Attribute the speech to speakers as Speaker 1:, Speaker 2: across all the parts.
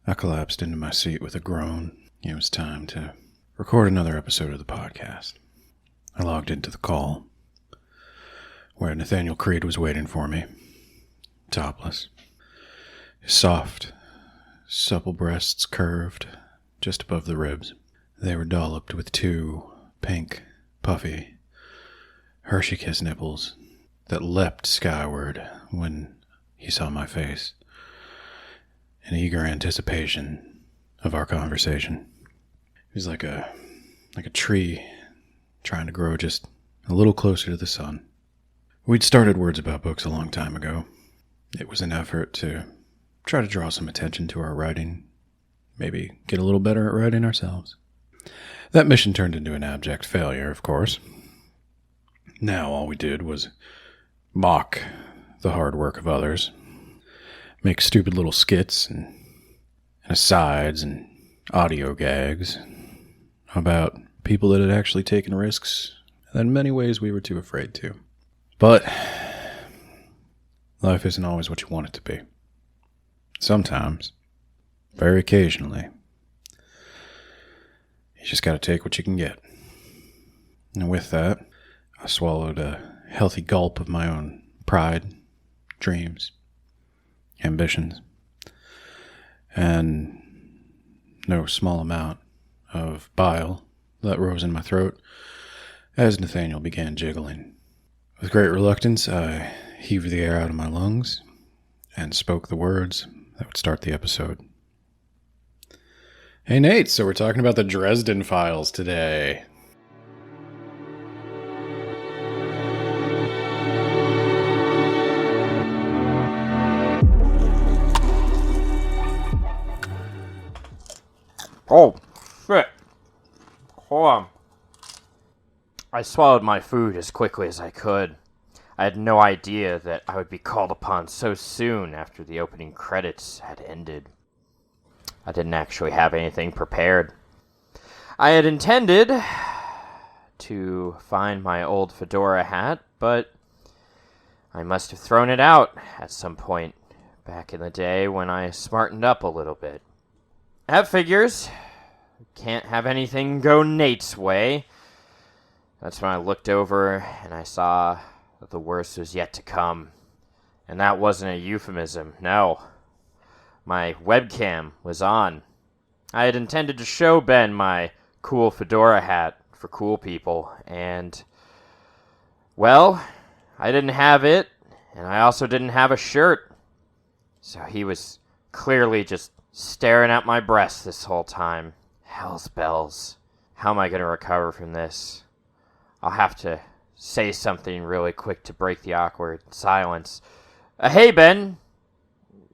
Speaker 1: I collapsed into my seat with a groan. It was time to record another episode of the podcast. I logged into the call, where Nathaniel Creed was waiting for me, topless. His soft, supple breasts curved just above the ribs. They were dolloped with two pink, puffy Hershey Kiss nipples that leapt skyward when he saw my face, in eager anticipation of our conversation. He was like a tree trying to grow just a little closer to the sun. We'd started Words About Books a long time ago. It was an effort to try to draw some attention to our writing, maybe get a little better at writing ourselves. That mission turned into an abject failure, of course. Now all we did was mock the hard work of others, make stupid little skits and asides and audio gags about people that had actually taken risks that in many ways we were too afraid to. But life isn't always what you want it to be. Sometimes, very occasionally, you just gotta take what you can get. And with that, I swallowed a healthy gulp of my own pride, dreams, ambitions, and no small amount of bile that rose in my throat as Nathaniel began jiggling. With great reluctance, I heaved the air out of my lungs and spoke the words that would start the episode. Hey Nate, so we're talking about the Dresden Files today.
Speaker 2: Oh, shit. Hold on. I swallowed my food as quickly as I could. I had no idea that I would be called upon so soon after the opening credits had ended. I didn't actually have anything prepared. I had intended to find my old fedora hat, but I must have thrown it out at some point back in the day when I smartened up a little bit. That figures. Can't have anything go Nate's way. That's when I looked over and I saw that the worst was yet to come. And that wasn't a euphemism, no. My webcam was on. I had intended to show Ben my cool fedora hat for cool people, and, well, I didn't have it, and I also didn't have a shirt. So he was clearly just staring at my breast this whole time. Hell's bells. How am I going to recover from this? I'll have to say something really quick to break the awkward silence. Hey, Ben.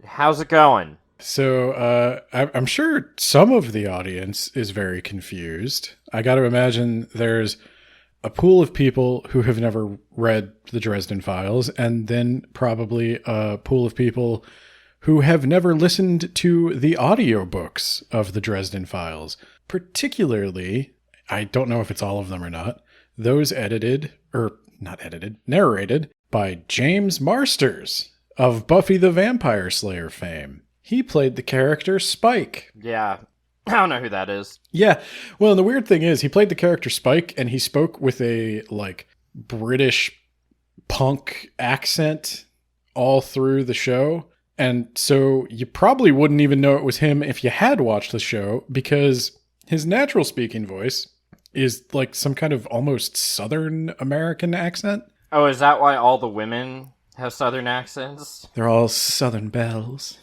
Speaker 2: How's it going?
Speaker 1: So, I'm sure some of the audience is very confused. I got to imagine there's a pool of people who have never read the Dresden Files, and then probably a pool of people who have never listened to the audiobooks of the Dresden Files. Particularly, I don't know if it's all of them or not, those narrated by James Marsters of Buffy the Vampire Slayer fame. He played the character Spike.
Speaker 2: Yeah, I don't know who that is.
Speaker 1: Yeah, well, and the weird thing is, he played the character Spike, and he spoke with a, British punk accent all through the show. And so you probably wouldn't even know it was him if you had watched the show, because his natural speaking voice is like some kind of almost Southern American accent.
Speaker 2: Oh, is that why all the women have Southern accents?
Speaker 1: They're all Southern belles.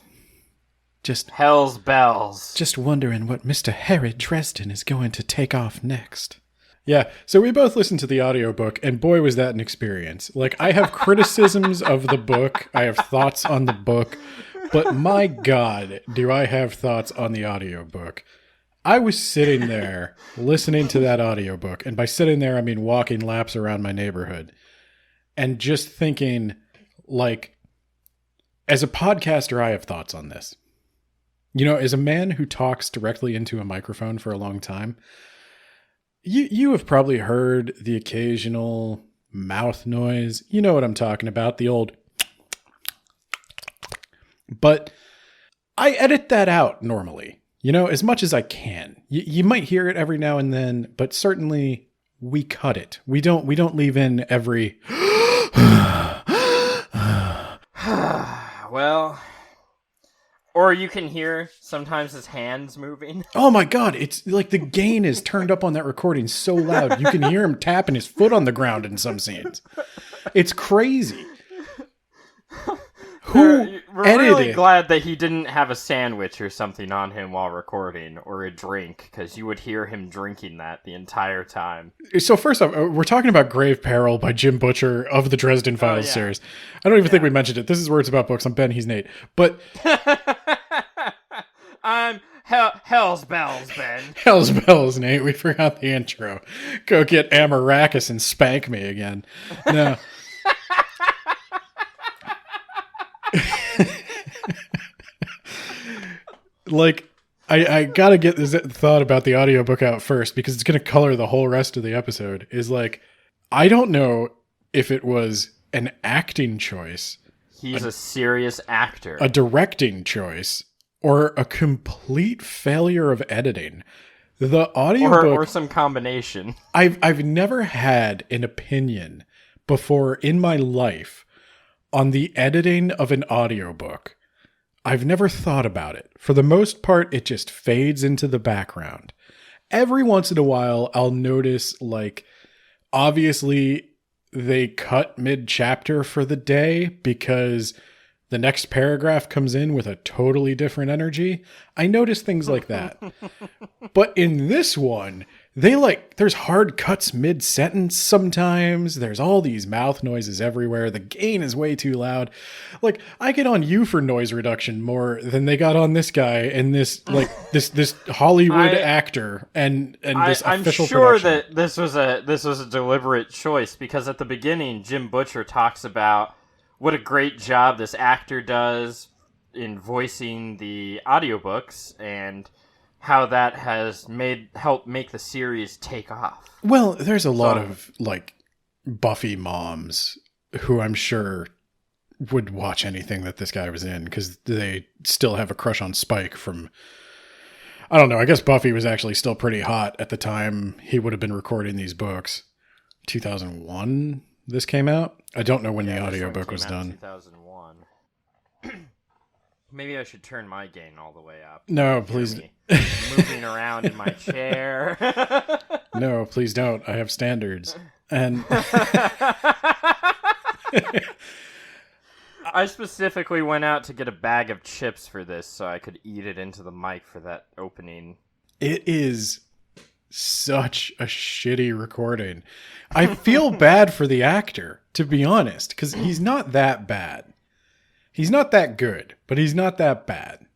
Speaker 1: Just
Speaker 2: Hell's bells.
Speaker 1: Just wondering what Mr. Harry Dresden is going to take off next. Yeah, so we both listened to the audiobook, and boy, was that an experience. I have criticisms of the book, I have thoughts on the book, but my God, do I have thoughts on the audiobook. I was sitting there listening to that audiobook, and by sitting there, I mean walking laps around my neighborhood, and just thinking, as a podcaster, I have thoughts on this. You know, as a man who talks directly into a microphone for a long time, You have probably heard the occasional mouth noise. You know what I'm talking about, the old... But I edit that out normally, as much as I can. You might hear it every now and then, but certainly we cut it. We don't leave in every...
Speaker 2: Well... Or you can hear sometimes his hands moving.
Speaker 1: Oh my god, it's like the gain is turned up on that recording so loud. You can hear him tapping his foot on the ground in some scenes. It's crazy.
Speaker 2: We're really glad that he didn't have a sandwich or something on him while recording, or a drink, because you would hear him drinking that the entire time.
Speaker 1: So first off, we're talking about Grave Peril by Jim Butcher of the Dresden Files series. I don't even think we mentioned it. This is Words About Books. I'm Ben, he's Nate. But...
Speaker 2: I'm Hell's Bells, Ben.
Speaker 1: Hell's Bells, Nate. We forgot the intro. Go get Amaracus and spank me again. No. Like, I gotta get this thought about the audiobook out first, because it's gonna color the whole rest of the episode. Is like, I don't know if it was an acting choice.
Speaker 2: He's a serious actor.
Speaker 1: A directing choice. Or a complete failure of editing. The audiobook...
Speaker 2: Or some combination.
Speaker 1: I've never had an opinion before in my life on the editing of an audiobook. I've never thought about it. For the most part, it just fades into the background. Every once in a while, I'll notice, like, obviously they cut mid-chapter for the day because... the next paragraph comes in with a totally different energy. I notice things like that. But in this one, there's hard cuts mid-sentence sometimes. There's all these mouth noises everywhere. The gain is way too loud. Like, I get on you for noise reduction more than they got on this guy and this Hollywood actor and this official production.
Speaker 2: I'm sure that this was a deliberate choice, because at the beginning, Jim Butcher talks about what a great job this actor does in voicing the audiobooks and how that has helped make the series take off.
Speaker 1: Well, there's a lot of, like, Buffy moms who I'm sure would watch anything that this guy was in, because they still have a crush on Spike from... I don't know, I guess Buffy was actually still pretty hot at the time he would have been recording these books. 2001 this came out? I don't know when the audiobook was done.
Speaker 2: 2001. Maybe I should turn my gain all the way up.
Speaker 1: No, please.
Speaker 2: Moving around in my chair.
Speaker 1: No, please don't. I have standards. And
Speaker 2: I specifically went out to get a bag of chips for this so I could eat it into the mic for that opening.
Speaker 1: It is such a shitty recording. I feel bad for the actor, to be honest, because he's not that bad. He's not that good, but he's not that bad.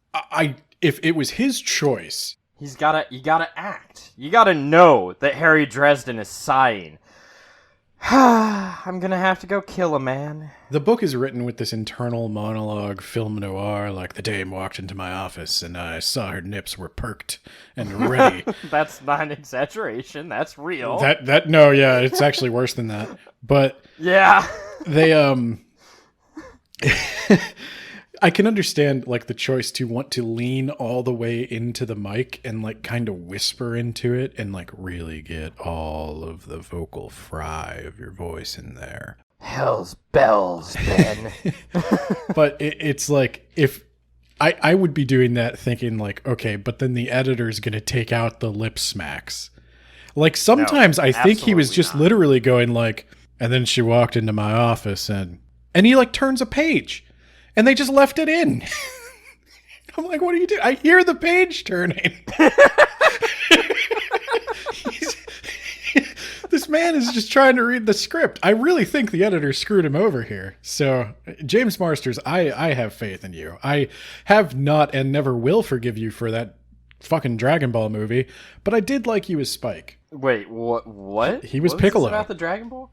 Speaker 1: If it was his choice,
Speaker 2: you gotta act. You gotta know that Harry Dresden is sighing. I'm gonna have to go kill a man.
Speaker 1: The book is written with this internal monologue, film noir, like the dame walked into my office and I saw her nips were perked and ready.
Speaker 2: That's not an exaggeration. That's real.
Speaker 1: No, yeah, it's actually worse than that. But
Speaker 2: yeah,
Speaker 1: they I can understand, like, the choice to want to lean all the way into the mic and, like, kind of whisper into it and, like, really get all of the vocal fry of your voice in there.
Speaker 2: Hell's bells, Ben.
Speaker 1: But it's like, if I would be doing that thinking, like, okay, but then the editor's going to take out the lip smacks. Like, sometimes I think he was just literally going, like, and then she walked into my office and he, like, turns a page. And they just left it in. I'm like, what are you doing? I hear the page turning. This man is just trying to read the script. I really think the editor screwed him over here. So, James Marsters, I have faith in you. I have not and never will forgive you for that fucking Dragon Ball movie, but I did like you as Spike.
Speaker 2: Wait, what?
Speaker 1: He was Piccolo.
Speaker 2: About the Dragon Ball?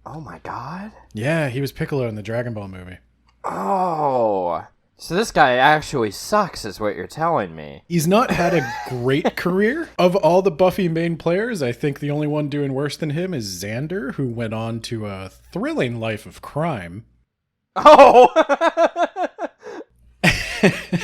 Speaker 2: Oh my god.
Speaker 1: Yeah, he was Piccolo in the Dragon Ball movie.
Speaker 2: Oh, so this guy actually sucks is what you're telling me.
Speaker 1: He's not had a great career. Of all the Buffy main players, I think the only one doing worse than him is Xander, who went on to a thrilling life of crime.
Speaker 2: Oh!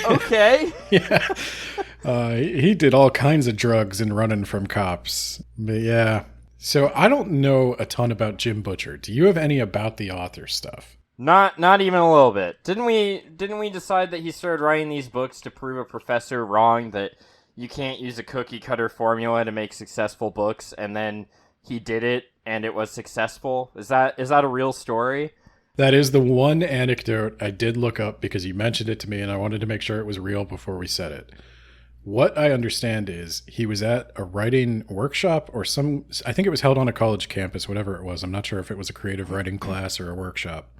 Speaker 2: Okay.
Speaker 1: Yeah. He did all kinds of drugs and running from cops. But yeah. So I don't know a ton about Jim Butcher. Do you have any about the author stuff?
Speaker 2: Not even a little bit. Didn't we decide that he started writing these books to prove a professor wrong that you can't use a cookie cutter formula to make successful books, and then he did it and it was successful? Is that a real story?
Speaker 1: That is the one anecdote I did look up because you mentioned it to me and I wanted to make sure it was real before we said it. What I understand is he was at a writing workshop or I think it was held on a college campus, whatever it was. I'm not sure if it was a creative writing class or a workshop.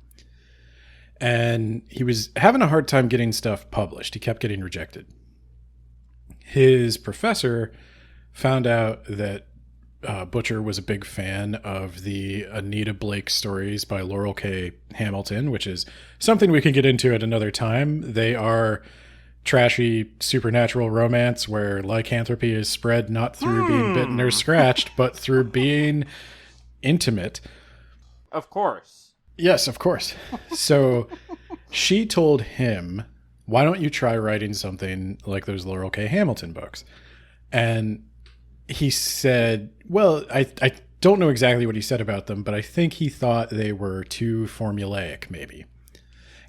Speaker 1: And he was having a hard time getting stuff published. He kept getting rejected. His professor found out that Butcher was a big fan of the Anita Blake stories by Laurel K. Hamilton, which is something we can get into at another time. They are trashy supernatural romance where lycanthropy is spread not through being bitten or scratched, but through being intimate.
Speaker 2: Of course.
Speaker 1: Yes, of course. So she told him, why don't you try writing something like those Laurel K. Hamilton books? And he said, well, I don't know exactly what he said about them, but I think he thought they were too formulaic, maybe.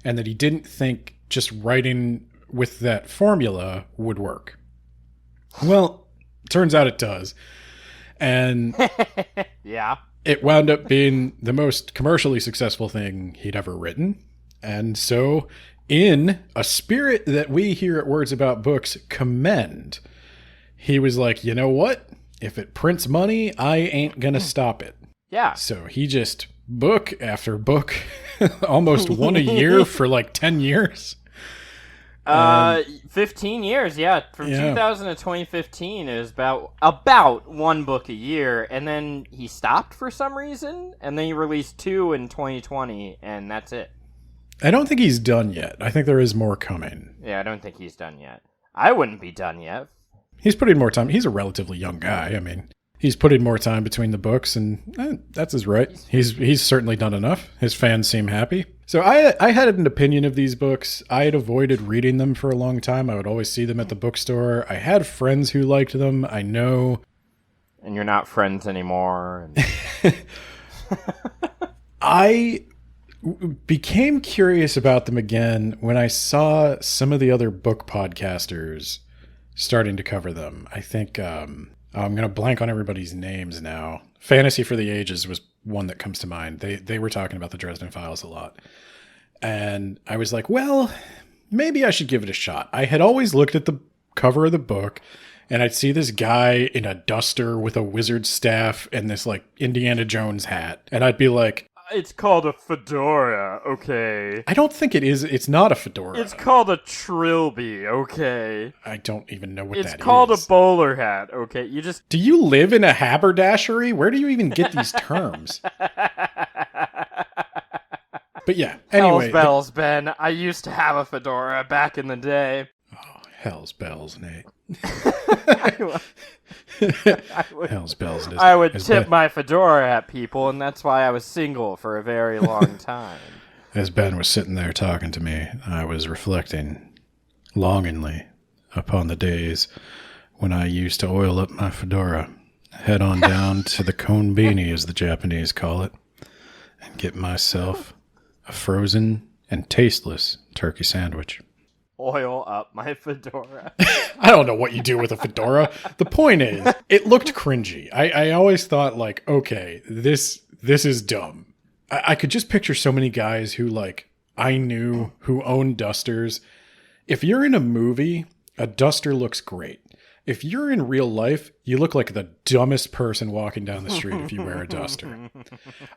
Speaker 1: And that he didn't think just writing with that formula would work. Well, turns out it does. And
Speaker 2: yeah.
Speaker 1: It wound up being the most commercially successful thing he'd ever written. And so, in a spirit that we here at Words About Books commend, he was like, you know what? If it prints money, I ain't gonna stop it.
Speaker 2: Yeah.
Speaker 1: So he just, book after book, almost one a year for like 10 years.
Speaker 2: 15 years, yeah. From 2000 to 2015, it was about one book a year, and then he stopped for some reason, and then he released 2 in 2020, and that's it.
Speaker 1: I don't think he's done yet. I think there is more coming.
Speaker 2: Yeah, I don't think he's done yet. I wouldn't be done yet.
Speaker 1: He's putting more time. He's a relatively young guy. I mean, he's putting more time between the books, and that's his right. He's certainly done enough. His fans seem happy. So I had an opinion of these books. I had avoided reading them for a long time. I would always see them at the bookstore. I had friends who liked them. I know.
Speaker 2: And you're not friends anymore.
Speaker 1: I became curious about them again when I saw some of the other book podcasters starting to cover them. I think I'm going to blank on everybody's names now. Fantasy for the Ages was one that comes to mind. They were talking about the Dresden Files a lot. And I was like, well, maybe I should give it a shot. I had always looked at the cover of the book and I'd see this guy in a duster with a wizard's staff and this like Indiana Jones hat. And I'd be like,
Speaker 2: it's called a fedora, okay?
Speaker 1: I don't think it is. It's not a fedora.
Speaker 2: It's called a trilby, okay?
Speaker 1: I don't even know what that is.
Speaker 2: It's called a bowler hat, okay?
Speaker 1: Do you live in a haberdashery? Where do you even get these terms? But yeah, anyway.
Speaker 2: Hell's bells, Ben. I used to have a fedora back in the day.
Speaker 1: Oh, hell's bells, Nate.
Speaker 2: Hell's bells. I would tip my fedora at people, and that's why I was single for a very long time.
Speaker 1: As Ben was sitting there talking to me, I was reflecting longingly upon the days when I used to oil up my fedora, head on down to the cone beanie, as the Japanese call it, and get myself a frozen and tasteless turkey sandwich.
Speaker 2: Oil up my fedora.
Speaker 1: I don't know what you do with a fedora. The point is, it looked cringy. I always thought, like, okay, this is dumb. I could just picture so many guys who, like, I knew who owned dusters. If you're in a movie, a duster looks great. If you're in real life, you look like the dumbest person walking down the street if you wear a duster.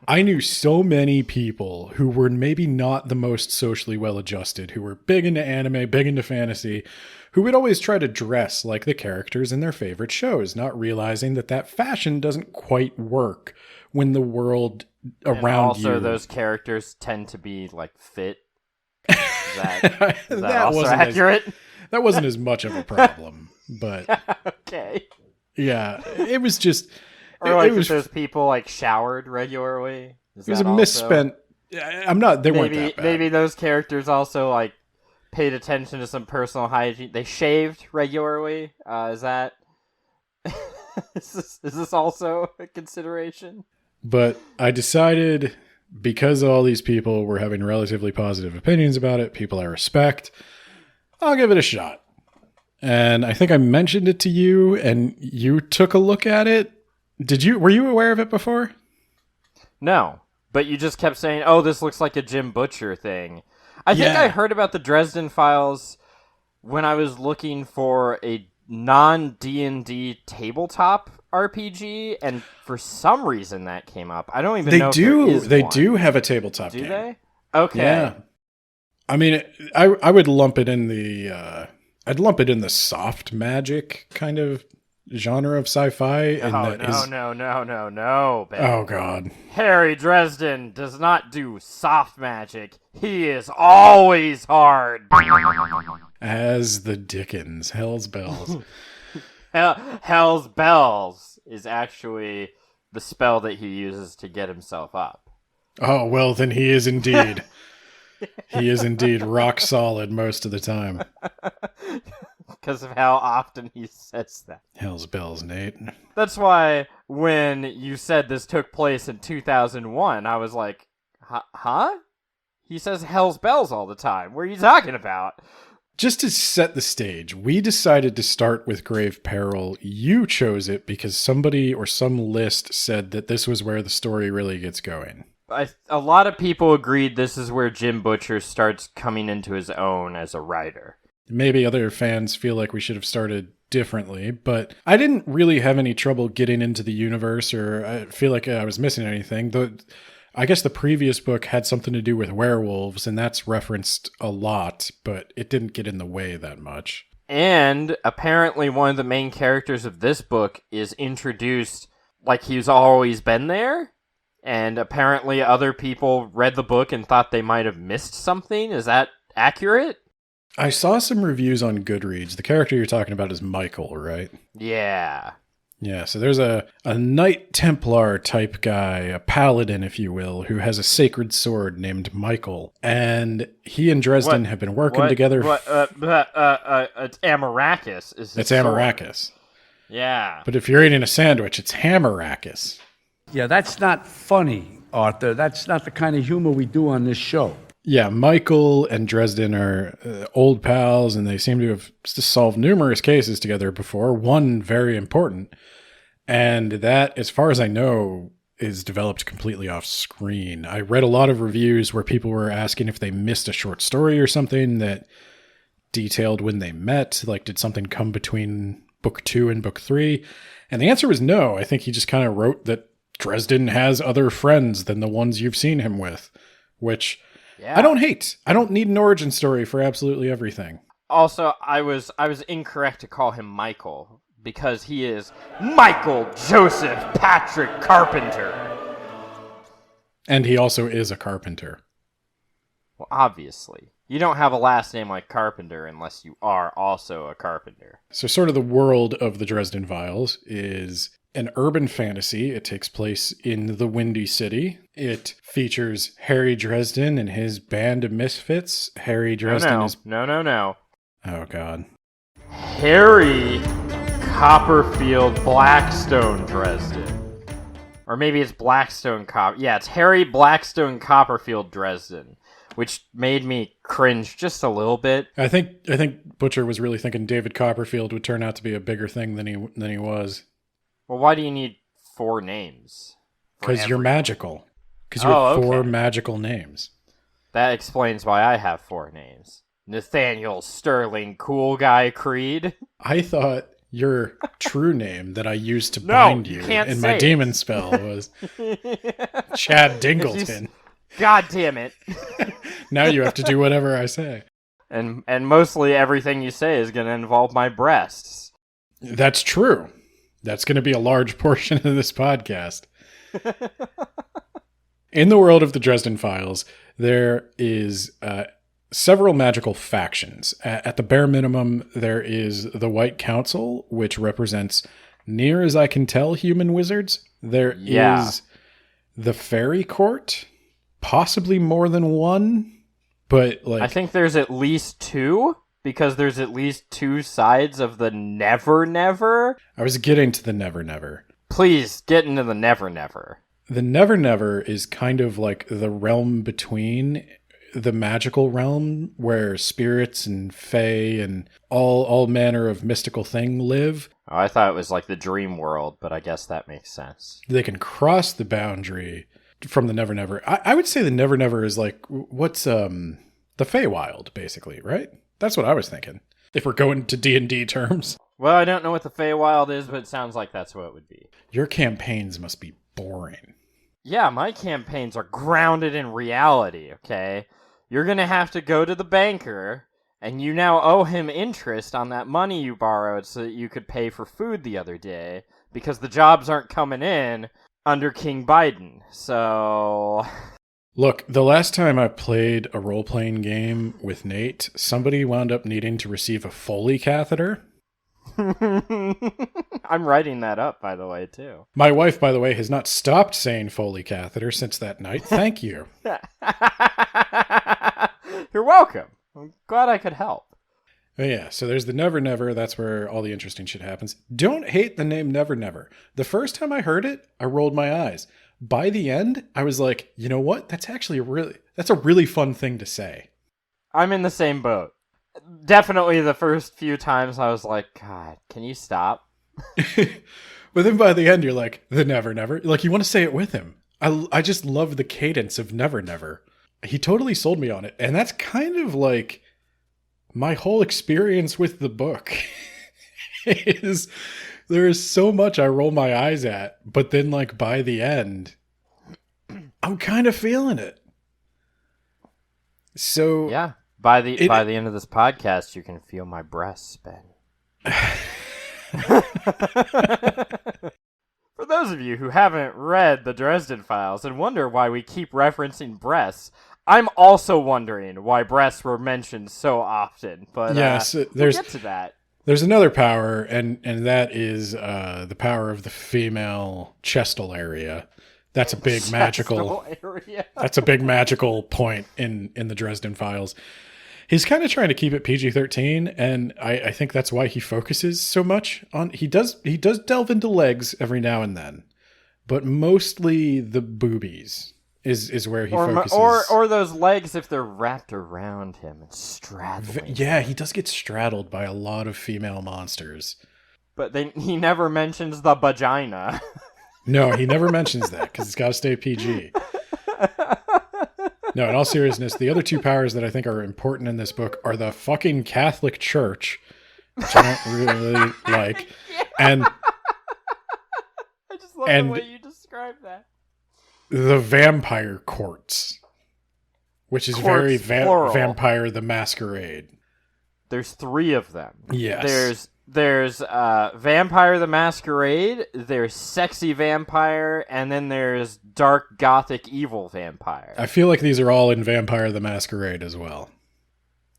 Speaker 1: I knew so many people who were maybe not the most socially well-adjusted, who were big into anime, big into fantasy, who would always try to dress like the characters in their favorite shows, not realizing that fashion doesn't quite work when the world around you...
Speaker 2: Also, those characters tend to be, like, fit. Is that also accurate?
Speaker 1: That wasn't as much of a problem. But
Speaker 2: okay,
Speaker 1: yeah, it was just,
Speaker 2: or like if those people like showered regularly.
Speaker 1: It was a misspent. I'm not. They weren't that bad.
Speaker 2: Maybe those characters also like paid attention to some personal hygiene. They shaved regularly. Is that is this also a consideration?
Speaker 1: But I decided, because all these people were having relatively positive opinions about it, people I respect, I'll give it a shot. And I think I mentioned it to you, and you took a look at it. Were you aware of it before?
Speaker 2: No, but you just kept saying, "Oh, this looks like a Jim Butcher thing." I think I heard about the Dresden Files when I was looking for a non-D&D tabletop RPG, and for some reason that came up. I don't even know if there is
Speaker 1: They
Speaker 2: one.
Speaker 1: do have a tabletop game.
Speaker 2: Do they? Okay.
Speaker 1: Yeah. I mean, I would lump it in the I'd lump it in the soft magic kind of genre of sci-fi.
Speaker 2: No, Ben.
Speaker 1: Oh, God.
Speaker 2: Harry Dresden does not do soft magic. He is always hard.
Speaker 1: As the Dickens. Hell's Bells.
Speaker 2: Hell's Bells is actually the spell that he uses to get himself up.
Speaker 1: Oh, well, then he is indeed. He is indeed rock solid most of the time.
Speaker 2: Because of how often he says that.
Speaker 1: Hell's Bells, Nate.
Speaker 2: That's why when you said this took place in 2001, I was like, huh? He says Hell's Bells all the time. What are you talking about?
Speaker 1: Just to set the stage, we decided to start with Grave Peril. You chose it because somebody or some list said that this was where the story really gets going.
Speaker 2: A lot of people agreed this is where Jim Butcher starts coming into his own as a writer.
Speaker 1: Maybe other fans feel like we should have started differently, but I didn't really have any trouble getting into the universe, or I feel like I was missing anything. I guess the previous book had something to do with werewolves, and that's referenced a lot, but it didn't get in the way that much.
Speaker 2: And apparently one of the main characters of this book is introduced like he's always been there. And apparently other people read the book and thought they might have missed something. Is that accurate?
Speaker 1: I saw some reviews on Goodreads. The character you're talking about is Michael, right?
Speaker 2: Yeah.
Speaker 1: Yeah, so there's a Knight Templar type guy, a paladin, if you will, who has a sacred sword named Michael. And he and Dresden have been working together.
Speaker 2: It's Amaracus. It's
Speaker 1: Amaracus.
Speaker 2: Yeah.
Speaker 1: But if you're eating a sandwich, it's Hamaracus.
Speaker 3: Yeah, that's not funny, Arthur. That's not the kind of humor we do on this show.
Speaker 1: Yeah, Michael and Dresden are old pals, and they seem to have solved numerous cases together before, one very important. And that, as far as I know, is developed completely off screen. I read a lot of reviews where people were asking if they missed a short story or something that detailed when they met. Like, did something come between book 2 and book 3? And the answer was no. I think he just kind of wrote that Dresden has other friends than the ones you've seen him with, which I don't hate. I don't need an origin story for absolutely everything.
Speaker 2: Also, I was incorrect to call him Michael, because he is Michael Joseph Patrick Carpenter.
Speaker 1: And he also is a carpenter.
Speaker 2: Well, obviously. You don't have a last name like Carpenter unless you are also a carpenter.
Speaker 1: So sort of the world of the Dresden Files is an urban fantasy. It takes place in the Windy City. It features Harry Dresden and his band of misfits. Harry Dresden is...
Speaker 2: No.
Speaker 1: Oh, God.
Speaker 2: Harry Copperfield Blackstone Dresden. Or maybe it's Blackstone Yeah, it's Harry Blackstone Copperfield Dresden, which made me cringe just a little bit.
Speaker 1: I think Butcher was really thinking David Copperfield would turn out to be a bigger thing than he was.
Speaker 2: Well, why do you need 4 names?
Speaker 1: Because you're magical. Because you have 4 magical names.
Speaker 2: That explains why I have 4 names. Nathaniel Sterling Cool Guy Creed.
Speaker 1: I thought your true name that I used to bind you in my demon spell was Chad Dingleton.
Speaker 2: God damn it.
Speaker 1: Now you have to do whatever I say.
Speaker 2: And mostly everything you say is going to involve my breasts.
Speaker 1: That's true. That's going to be a large portion of this podcast. In the world of the Dresden Files, there is several magical factions. At the bare minimum, there is the White Council, which represents, near as I can tell, human wizards. There is the Fairy Court, possibly more than one, But like,
Speaker 2: I think there's at least two, because there's at least two sides of the Never Never.
Speaker 1: I was getting to the Never Never.
Speaker 2: Please get into the Never Never.
Speaker 1: The Never Never is kind of like the realm between the magical realm where spirits and fae and all manner of mystical thing live.
Speaker 2: Oh, I thought it was like the dream world, but I guess that makes sense.
Speaker 1: They can cross the boundary from the Never Never. I would say the Never Never is like, what's the Feywild, basically, right? That's what I was thinking. If we're going to D&D terms.
Speaker 2: Well, I don't know what the Feywild is, but it sounds like that's what it would be.
Speaker 1: Your campaigns must be boring.
Speaker 2: Yeah, my campaigns are grounded in reality, okay? You're gonna have to go to the banker, and you now owe him interest on that money you borrowed so that you could pay for food the other day, because the jobs aren't coming in under King Biden, so...
Speaker 1: Look, the last time I played a role-playing game with Nate, somebody wound up needing to receive a Foley catheter.
Speaker 2: I'm writing that up, by the way, too.
Speaker 1: My wife, by the way, has not stopped saying Foley catheter since that night. Thank you.
Speaker 2: You're welcome. I'm glad I could help.
Speaker 1: Oh, yeah, so there's the Never Never. That's where all the interesting shit happens. Don't hate the name Never Never. The first time I heard it, I rolled my eyes. By the end, I was like, you know what? That's actually that's a really fun thing to say.
Speaker 2: I'm in the same boat. Definitely the first few times I was like, God, can you stop?
Speaker 1: But then by the end, you're like, the Never Never. Like, you want to say it with him. I just love the cadence of Never Never. He totally sold me on it. And that's kind of like my whole experience with the book. There is so much I roll my eyes at, but then like by the end, I'm kind of feeling it. So
Speaker 2: yeah, by the end of this podcast, you can feel my breasts, Ben. For those of you who haven't read the Dresden Files and wonder why we keep referencing breasts, I'm also wondering why breasts were mentioned so often. But
Speaker 1: yes,
Speaker 2: we'll get to that.
Speaker 1: There's another power, and that is the power of the female chestal area. That's a big magical
Speaker 2: area.
Speaker 1: That's a big magical point in the Dresden Files. He's kind of trying to keep it PG-13, and I think that's why he focuses so much on. He does delve into legs every now and then, but mostly the boobies is where he focuses.
Speaker 2: Or those legs if they're wrapped around him and straddling.
Speaker 1: Yeah, he does get straddled by a lot of female monsters.
Speaker 2: But he never mentions the vagina.
Speaker 1: No, he never mentions that because it's got to stay PG. No, in all seriousness, the other two powers that I think are important in this book are the fucking Catholic Church, which I don't really like, and
Speaker 2: I just love the way you describe that.
Speaker 1: The vampire courts, which is very Vampire the Masquerade.
Speaker 2: There's 3 of them.
Speaker 1: Yes.
Speaker 2: There's Vampire the Masquerade, there's Sexy Vampire, and then there's Dark Gothic Evil Vampire.
Speaker 1: I feel like these are all in Vampire the Masquerade as well.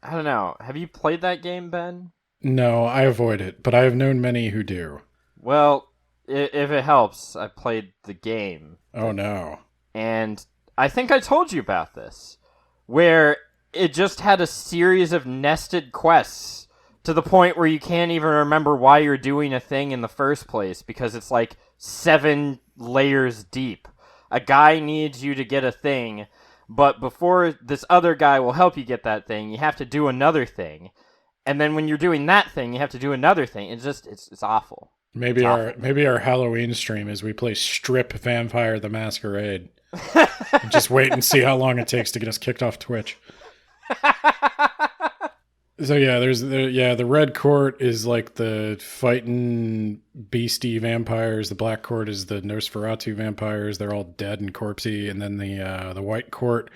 Speaker 2: I don't know. Have you played that game, Ben?
Speaker 1: No, I avoid it, but I have known many who do.
Speaker 2: Well, if it helps, I played the game.
Speaker 1: Oh, no.
Speaker 2: And I think I told you about this, where it just had a series of nested quests to the point where you can't even remember why you're doing a thing in the first place because it's like 7 layers deep. A guy needs you to get a thing, but before this other guy will help you get that thing, you have to do another thing. And then when you're doing that thing, you have to do another thing. It's awful.
Speaker 1: Maybe our Halloween stream is we play Strip Vampire the Masquerade. Just wait and see how long it takes to get us kicked off Twitch. So yeah, the red court is like the fighting beastie vampires. The black court is the Nosferatu vampires. They're all dead and corpsey. And then the white court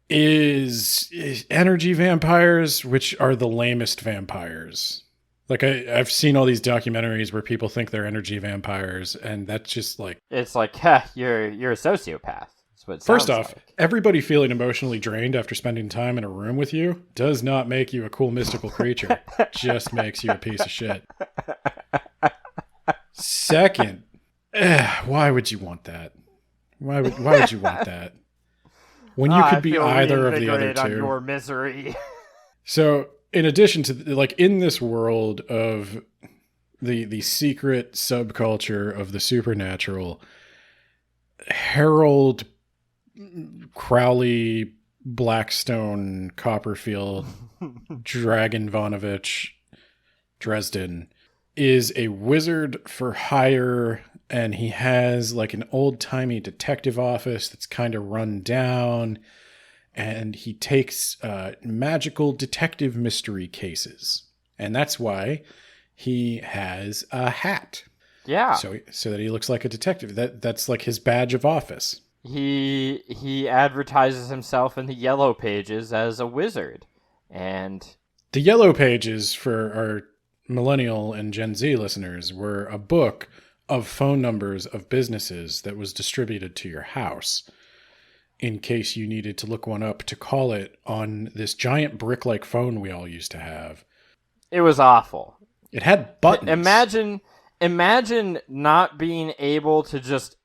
Speaker 1: is energy vampires, which are the lamest vampires. Like I've seen all these documentaries where people think they're energy vampires, and that's just like
Speaker 2: it's like, you're a sociopath. That's what it
Speaker 1: First
Speaker 2: sounds
Speaker 1: off,
Speaker 2: like.
Speaker 1: everybody feeling emotionally drained after spending time in a room with you does not make you a cool mystical creature. Just makes you a piece of shit. Second, why would you want that? Why would you want that? when you could
Speaker 2: I
Speaker 1: be
Speaker 2: feel
Speaker 1: either of the other
Speaker 2: reinvigorated on
Speaker 1: two.
Speaker 2: your misery.
Speaker 1: So, in addition to like in this world of the secret subculture of the supernatural, Harold Crowley Blackstone Copperfield Dragon Vonovich Dresden is a wizard for hire, and he has like an old-timey detective office that's kind of run down, and he takes magical detective mystery cases, and that's why he has a hat.
Speaker 2: Yeah.
Speaker 1: So that he looks like a detective. That's like his badge of office.
Speaker 2: He advertises himself in the Yellow Pages as a wizard, and
Speaker 1: The Yellow Pages, for our millennial and Gen Z listeners, were a book of phone numbers of businesses that was distributed to your house in case you needed to look one up to call it on this giant brick-like phone we all used to have.
Speaker 2: it was awful.
Speaker 1: It had buttons.
Speaker 2: Imagine not being able to just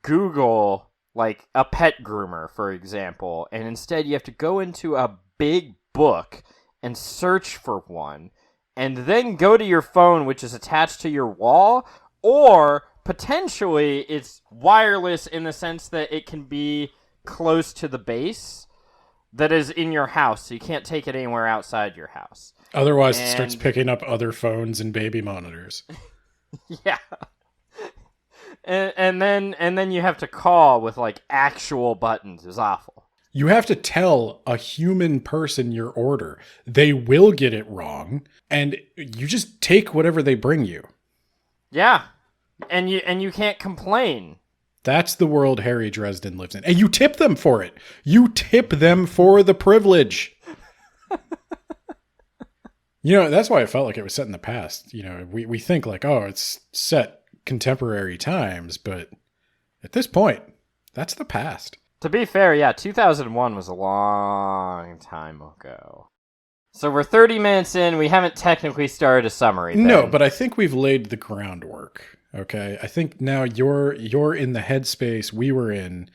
Speaker 2: Google like a pet groomer, for example, and instead you have to go into a big book and search for one, and then go to your phone, which is attached to your wall, or potentially it's wireless in the sense that it can be close to the base that is in your house, so you can't take it anywhere outside your house.
Speaker 1: Otherwise, it starts picking up other phones and baby monitors.
Speaker 2: Yeah. And then you have to call with like actual buttons. It was awful.
Speaker 1: You have to tell a human person your order. They will get it wrong, and you just take whatever they bring you.
Speaker 2: Yeah. And you can't complain.
Speaker 1: That's the world Harry Dresden lives in. And you tip them for it. You tip them for the privilege. You know, that's why I felt like it was set in the past. You know, we think like, oh, it's set contemporary times, but at this point, that's the past.
Speaker 2: To be fair, yeah, 2001 was a long time ago. So we're 30 minutes in. We haven't technically started a summary. Ben.
Speaker 1: No, but I think we've laid the groundwork. Okay, I think now you're in the headspace we were in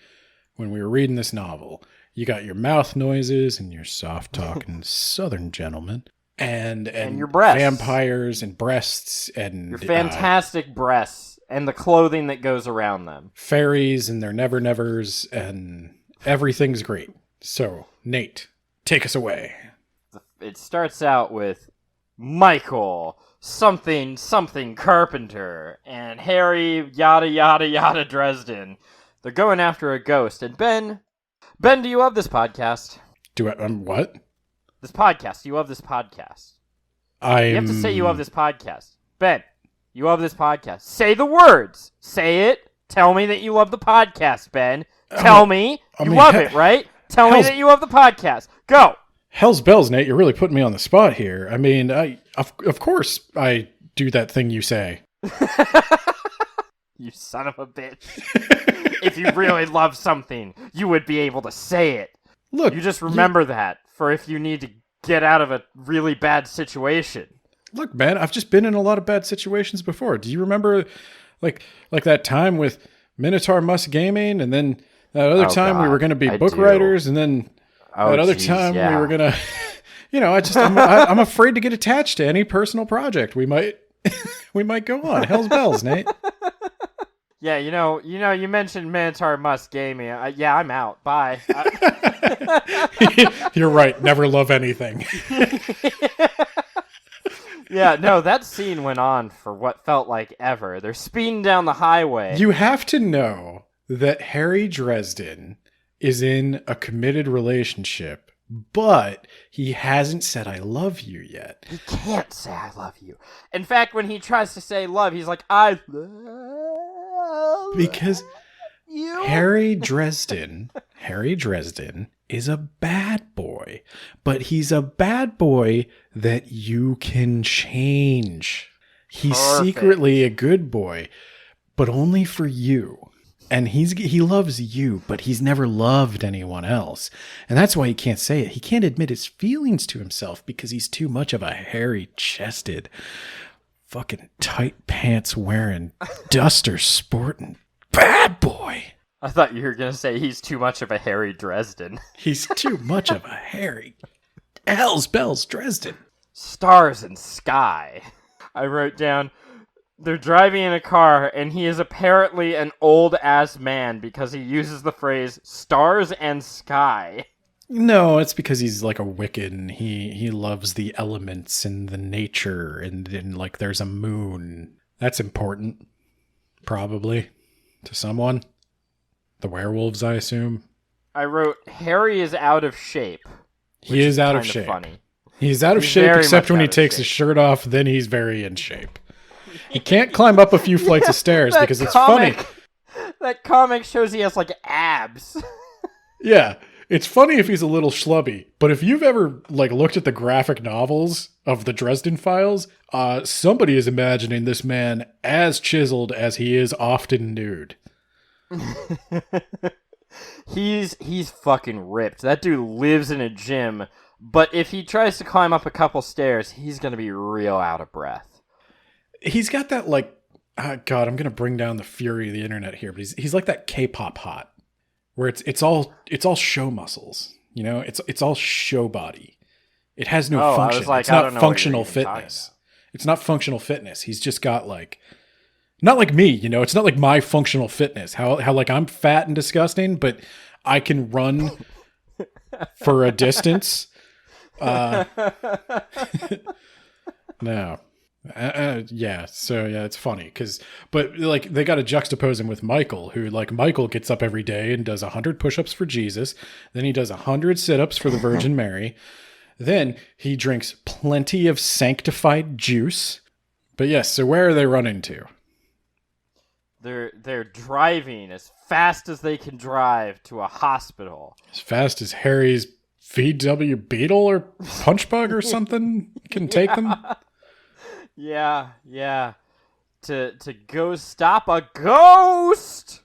Speaker 1: when we were reading this novel. You got your mouth noises and your soft talking Southern gentleman, and
Speaker 2: your breasts,
Speaker 1: vampires and breasts, and
Speaker 2: your fantastic breasts, and the clothing that goes around them,
Speaker 1: fairies and their never-nevers, and everything's great. So, Nate, take us away.
Speaker 2: It starts out with Michael something Carpenter and Harry yada yada yada Dresden. They're going after a ghost. And Ben, do you love this podcast?
Speaker 1: Do I? What?
Speaker 2: This podcast. Do you love this podcast? You have to say you love this podcast. Ben, you love this podcast. Say the words. Say it. Tell me that you love the podcast, Ben. Tell me you love it, right? Tell me that you love the podcast. Go.
Speaker 1: Hell's bells, Nate. You're really putting me on the spot here. I mean, of course I do that thing you say.
Speaker 2: You son of a bitch. If you really love something, you would be able to say it.
Speaker 1: Look,
Speaker 2: you just remember that for if you need to get out of a really bad situation.
Speaker 1: Look, man, I've just been in a lot of bad situations before. Do you remember like that time with Minotaur Musk Gaming, and then that other time we were going to be book writers, and then that other time we were going to, you know, I'm afraid to get attached to any personal project we might go on. Hell's bells, Nate.
Speaker 2: Yeah, you know, you mentioned Minotaur Musk Gaming. Yeah, I'm out. Bye.
Speaker 1: You're right. Never love anything.
Speaker 2: Yeah, no, that scene went on for what felt like ever. They're speeding down the highway.
Speaker 1: You have to know that Harry Dresden is in a committed relationship, but he hasn't said I love you yet.
Speaker 2: He can't say I love you. In fact, when he tries to say love, he's like, I love
Speaker 1: because
Speaker 2: you.
Speaker 1: Harry Dresden is a bad boy, but he's a bad boy that you can change. He's secretly a good boy, but only for you. And he loves you, but he's never loved anyone else. And that's why he can't say it. He can't admit his feelings to himself because he's too much of a hairy-chested, fucking tight pants wearing, duster sporting bad boy.
Speaker 2: I thought you were going to say he's too much of a Harry Dresden.
Speaker 1: He's too much of a Harry. Hell's bells, Dresden.
Speaker 2: Stars and sky. I wrote down, they're driving in a car, and he is apparently an old-ass man because he uses the phrase stars and sky.
Speaker 1: No, it's because he's like a Wiccan. And he loves the elements and the nature, and like there's a moon. That's important, probably, to someone. The werewolves, I assume.
Speaker 2: I wrote, Harry is out of shape.
Speaker 1: He is out of shape.
Speaker 2: Funny.
Speaker 1: He's out of shape except when he takes his shirt off, then he's very in shape. He can't climb up a few flights of stairs because it's funny.
Speaker 2: That comic shows he has, like, abs.
Speaker 1: Yeah, it's funny if he's a little schlubby, but if you've ever, like, looked at the graphic novels of the Dresden Files, somebody is imagining this man as chiseled as he is often nude.
Speaker 2: He's fucking ripped. That dude lives in a gym, but if he tries to climb up a couple stairs, he's gonna be real out of breath.
Speaker 1: He's got that, like, God, I'm gonna bring down the fury of the internet here, but he's like that K-pop hot, where it's all show muscles, you know, it's all show body. It has no function. It's not functional fitness. It's not functional fitness. He's just got like, not like me, you know, it's not like my functional fitness. How like I'm fat and disgusting, but I can run for a distance. No. Yeah, so yeah, it's funny but like they got to juxtapose him with Michael, who like Michael gets up every day and does 100 push-ups for Jesus, then he does 100 sit-ups for the Virgin Mary, then he drinks plenty of sanctified juice. But yes, so where are they running to?
Speaker 2: They're driving as fast as they can drive to a hospital.
Speaker 1: As fast as Harry's VW Beetle or Punchbug or something can take them.
Speaker 2: Yeah. To go stop a ghost!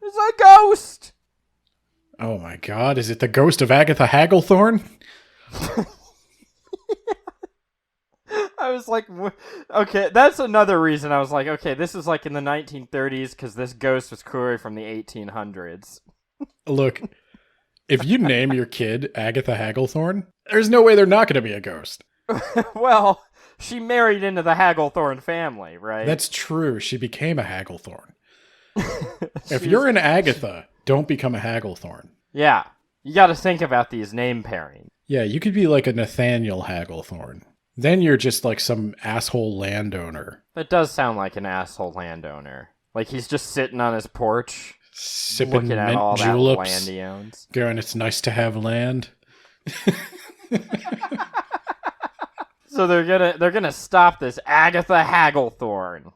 Speaker 2: There's a ghost!
Speaker 1: Oh my god, is it the ghost of Agatha Hagglethorne?
Speaker 2: I was like, okay, that's another reason I was like, okay, this is like in the 1930s because this ghost was clearly from the 1800s.
Speaker 1: Look, if you name your kid Agatha Hagglethorne, there's no way they're not going to be a ghost.
Speaker 2: Well, she married into the Hagglethorne family, right?
Speaker 1: That's true. She became a Hagglethorne. If you're an Agatha, don't become a Hagglethorne.
Speaker 2: Yeah, you got to think about these name pairings.
Speaker 1: Yeah, you could be like a Nathaniel Hagglethorne. Then you're just like some asshole landowner.
Speaker 2: That does sound like an asshole landowner. Like he's just sitting on his porch,
Speaker 1: sipping
Speaker 2: looking at
Speaker 1: mint
Speaker 2: all
Speaker 1: juleps,
Speaker 2: that land he owns.
Speaker 1: going, it's nice to have land.
Speaker 2: So they're gonna stop this Agatha Hagglethorne.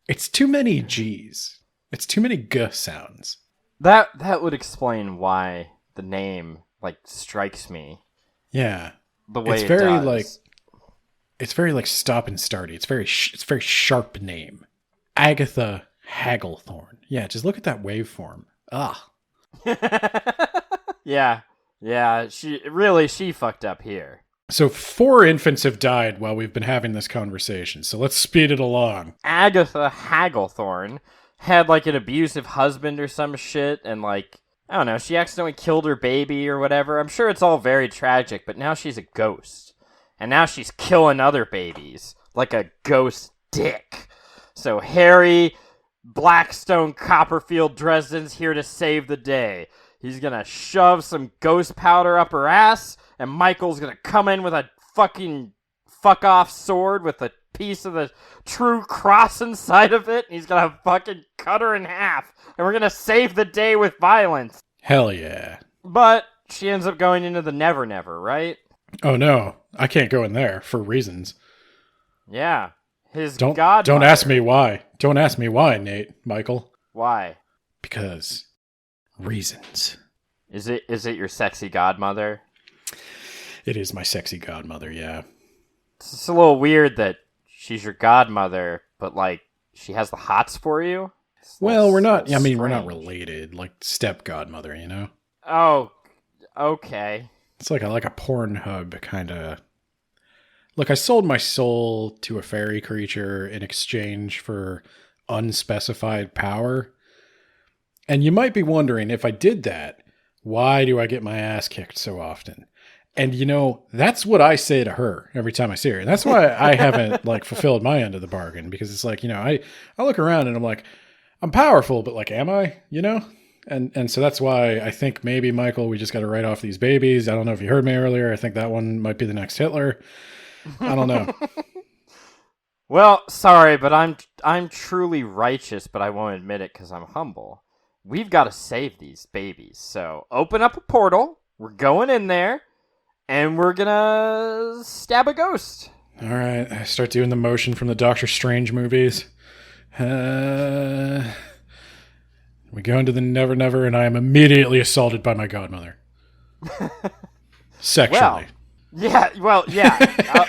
Speaker 1: It's too many G's. It's too many G sounds.
Speaker 2: That would explain why the name like strikes me.
Speaker 1: Yeah,
Speaker 2: the way
Speaker 1: it's
Speaker 2: it
Speaker 1: very
Speaker 2: does.
Speaker 1: It's very like stop and starty. It's very sharp name. Agatha Hagglethorne. Yeah, just look at that waveform. Ah.
Speaker 2: Yeah. She fucked up here.
Speaker 1: So 4 infants have died while we've been having this conversation. So let's speed it along.
Speaker 2: Agatha Hagglethorne had like an abusive husband or some shit, and like, I don't know, she accidentally killed her baby or whatever. I'm sure it's all very tragic, but now she's a ghost. And now she's killing other babies, like a ghost dick. So Harry Blackstone Copperfield Dresden's here to save the day. He's gonna shove some ghost powder up her ass, and Michael's gonna come in with a fucking fuck-off sword with a piece of the true cross inside of it, and he's gonna fucking cut her in half, and we're gonna save the day with violence.
Speaker 1: Hell yeah.
Speaker 2: But she ends up going into the Never Never, right?
Speaker 1: Oh no, I can't go in there for reasons.
Speaker 2: Yeah, his
Speaker 1: Don't
Speaker 2: godmother.
Speaker 1: ask me why. Don't ask me why, Nate, Michael.
Speaker 2: Why?
Speaker 1: Because reasons.
Speaker 2: Is it your sexy godmother?
Speaker 1: It is my sexy godmother, yeah.
Speaker 2: It's a little weird that she's your godmother, but like she has the hots for you.
Speaker 1: Well, we're not. I mean,
Speaker 2: strange.
Speaker 1: we're not related, like step godmother, you know.
Speaker 2: Oh, okay.
Speaker 1: It's like a Pornhub kind of. Look, I sold my soul to a fairy creature in exchange for unspecified power. And you might be wondering, if I did that, why do I get my ass kicked so often? And that's what I say to her every time I see her. And that's why I haven't fulfilled my end of the bargain, because it's I look around and I'm like, I'm powerful, but am I, And so that's why I think maybe, Michael, we just got to write off these babies. I don't know if you heard me earlier. I think that one might be the next Hitler. I don't know.
Speaker 2: Well, sorry, but I'm truly righteous, but I won't admit it because I'm humble. We've got to save these babies. So open up a portal. We're going in there. And we're gonna stab a ghost.
Speaker 1: All right. I start doing the motion from the Doctor Strange movies. We go into the Never Never, and I am immediately assaulted by my godmother. Sexually.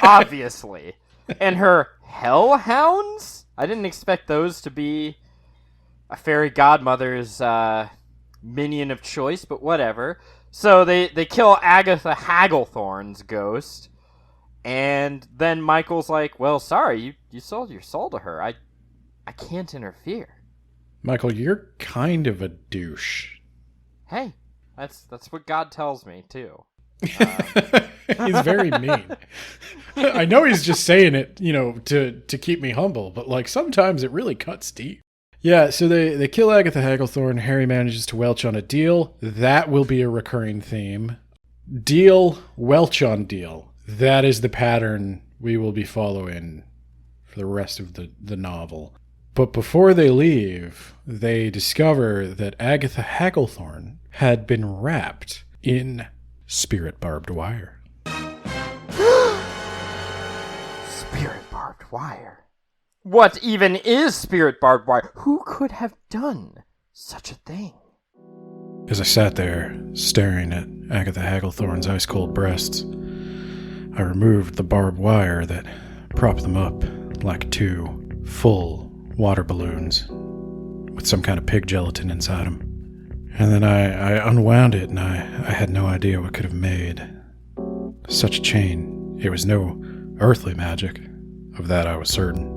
Speaker 2: Obviously. And her hellhounds? I didn't expect those to be a fairy godmother's minion of choice, but whatever. So they kill Agatha Hagglethorne's ghost, and then Michael's like, well, sorry, you sold your soul to her. I can't interfere.
Speaker 1: Michael, you're kind of a douche.
Speaker 2: Hey, that's what God tells me, too.
Speaker 1: He's very mean. I know he's just saying it, to keep me humble, but sometimes it really cuts deep. Yeah, so they kill Agatha Hagglethorne. Harry manages to welch on a deal. That will be a recurring theme. Deal, welch on deal. That is the pattern we will be following for the rest of the novel. But before they leave, they discover that Agatha Hagglethorne had been wrapped in spirit barbed wire.
Speaker 2: Spirit barbed wire? What even is spirit barbed wire? Who could have done such a thing?
Speaker 1: As I sat there, staring at Agatha Hagglethorne's ice-cold breasts, I removed the barbed wire that propped them up like two full water balloons with some kind of pig gelatin inside them. And then I unwound it, and I had no idea what could have made such a chain. It was no earthly magic. Of that I was certain.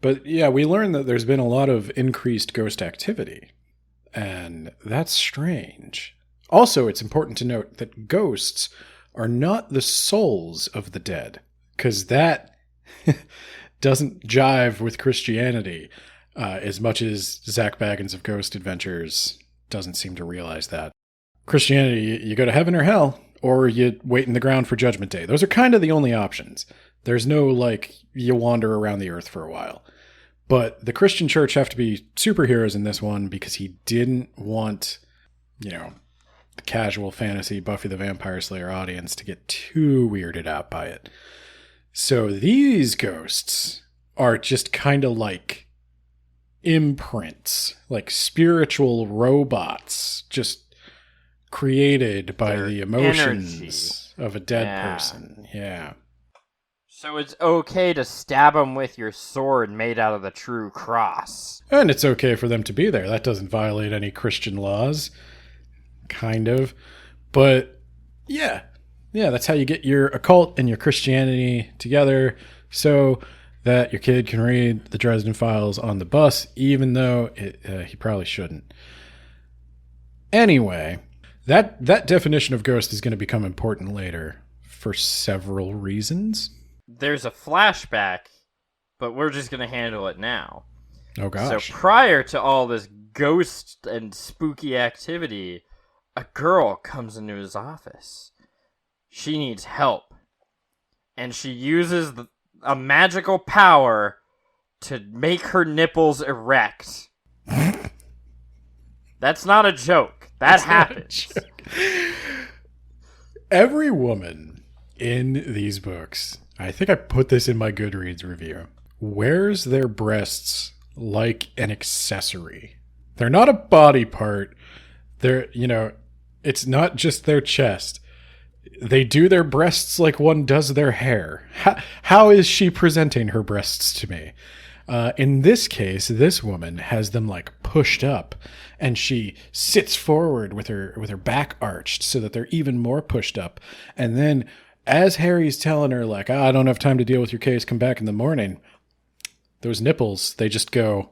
Speaker 1: But yeah, we learned that there's been a lot of increased ghost activity, and that's strange. Also, it's important to note that ghosts are not the souls of the dead, because that doesn't jive with Christianity, as much as Zach Baggins of Ghost Adventures doesn't seem to realize that. Christianity, you go to heaven or hell, or you wait in the ground for Judgment Day. Those are kind of the only options. There's no, you wander around the earth for a while. But the Christian church have to be superheroes in this one because he didn't want, the casual fantasy Buffy the Vampire Slayer audience to get too weirded out by it. So these ghosts are just kind of like imprints, like spiritual robots, just created by the emotions of a dead person. Yeah.
Speaker 2: So it's okay to stab them with your sword made out of the true cross.
Speaker 1: And it's okay for them to be there. That doesn't violate any Christian laws. Kind of. But yeah, that's how you get your occult and your Christianity together so that your kid can read the Dresden Files on the bus, even though he probably shouldn't. Anyway, that definition of ghost is going to become important later for several reasons.
Speaker 2: There's a flashback, but we're just going to handle it now.
Speaker 1: Oh, gosh.
Speaker 2: So prior to all this ghost and spooky activity, a girl comes into his office. She needs help. And she uses a magical power to make her nipples erect. That's not a joke. That happens.
Speaker 1: Every woman in these books, I think I put this in my Goodreads review, wears their breasts like an accessory. They're not a body part. They're, it's not just their chest. They do their breasts like one does their hair. How is she presenting her breasts to me? In this case, this woman has them pushed up, and she sits forward with her back arched so that they're even more pushed up. And then as Harry's telling her, I don't have time to deal with your case, come back in the morning, those nipples, they just go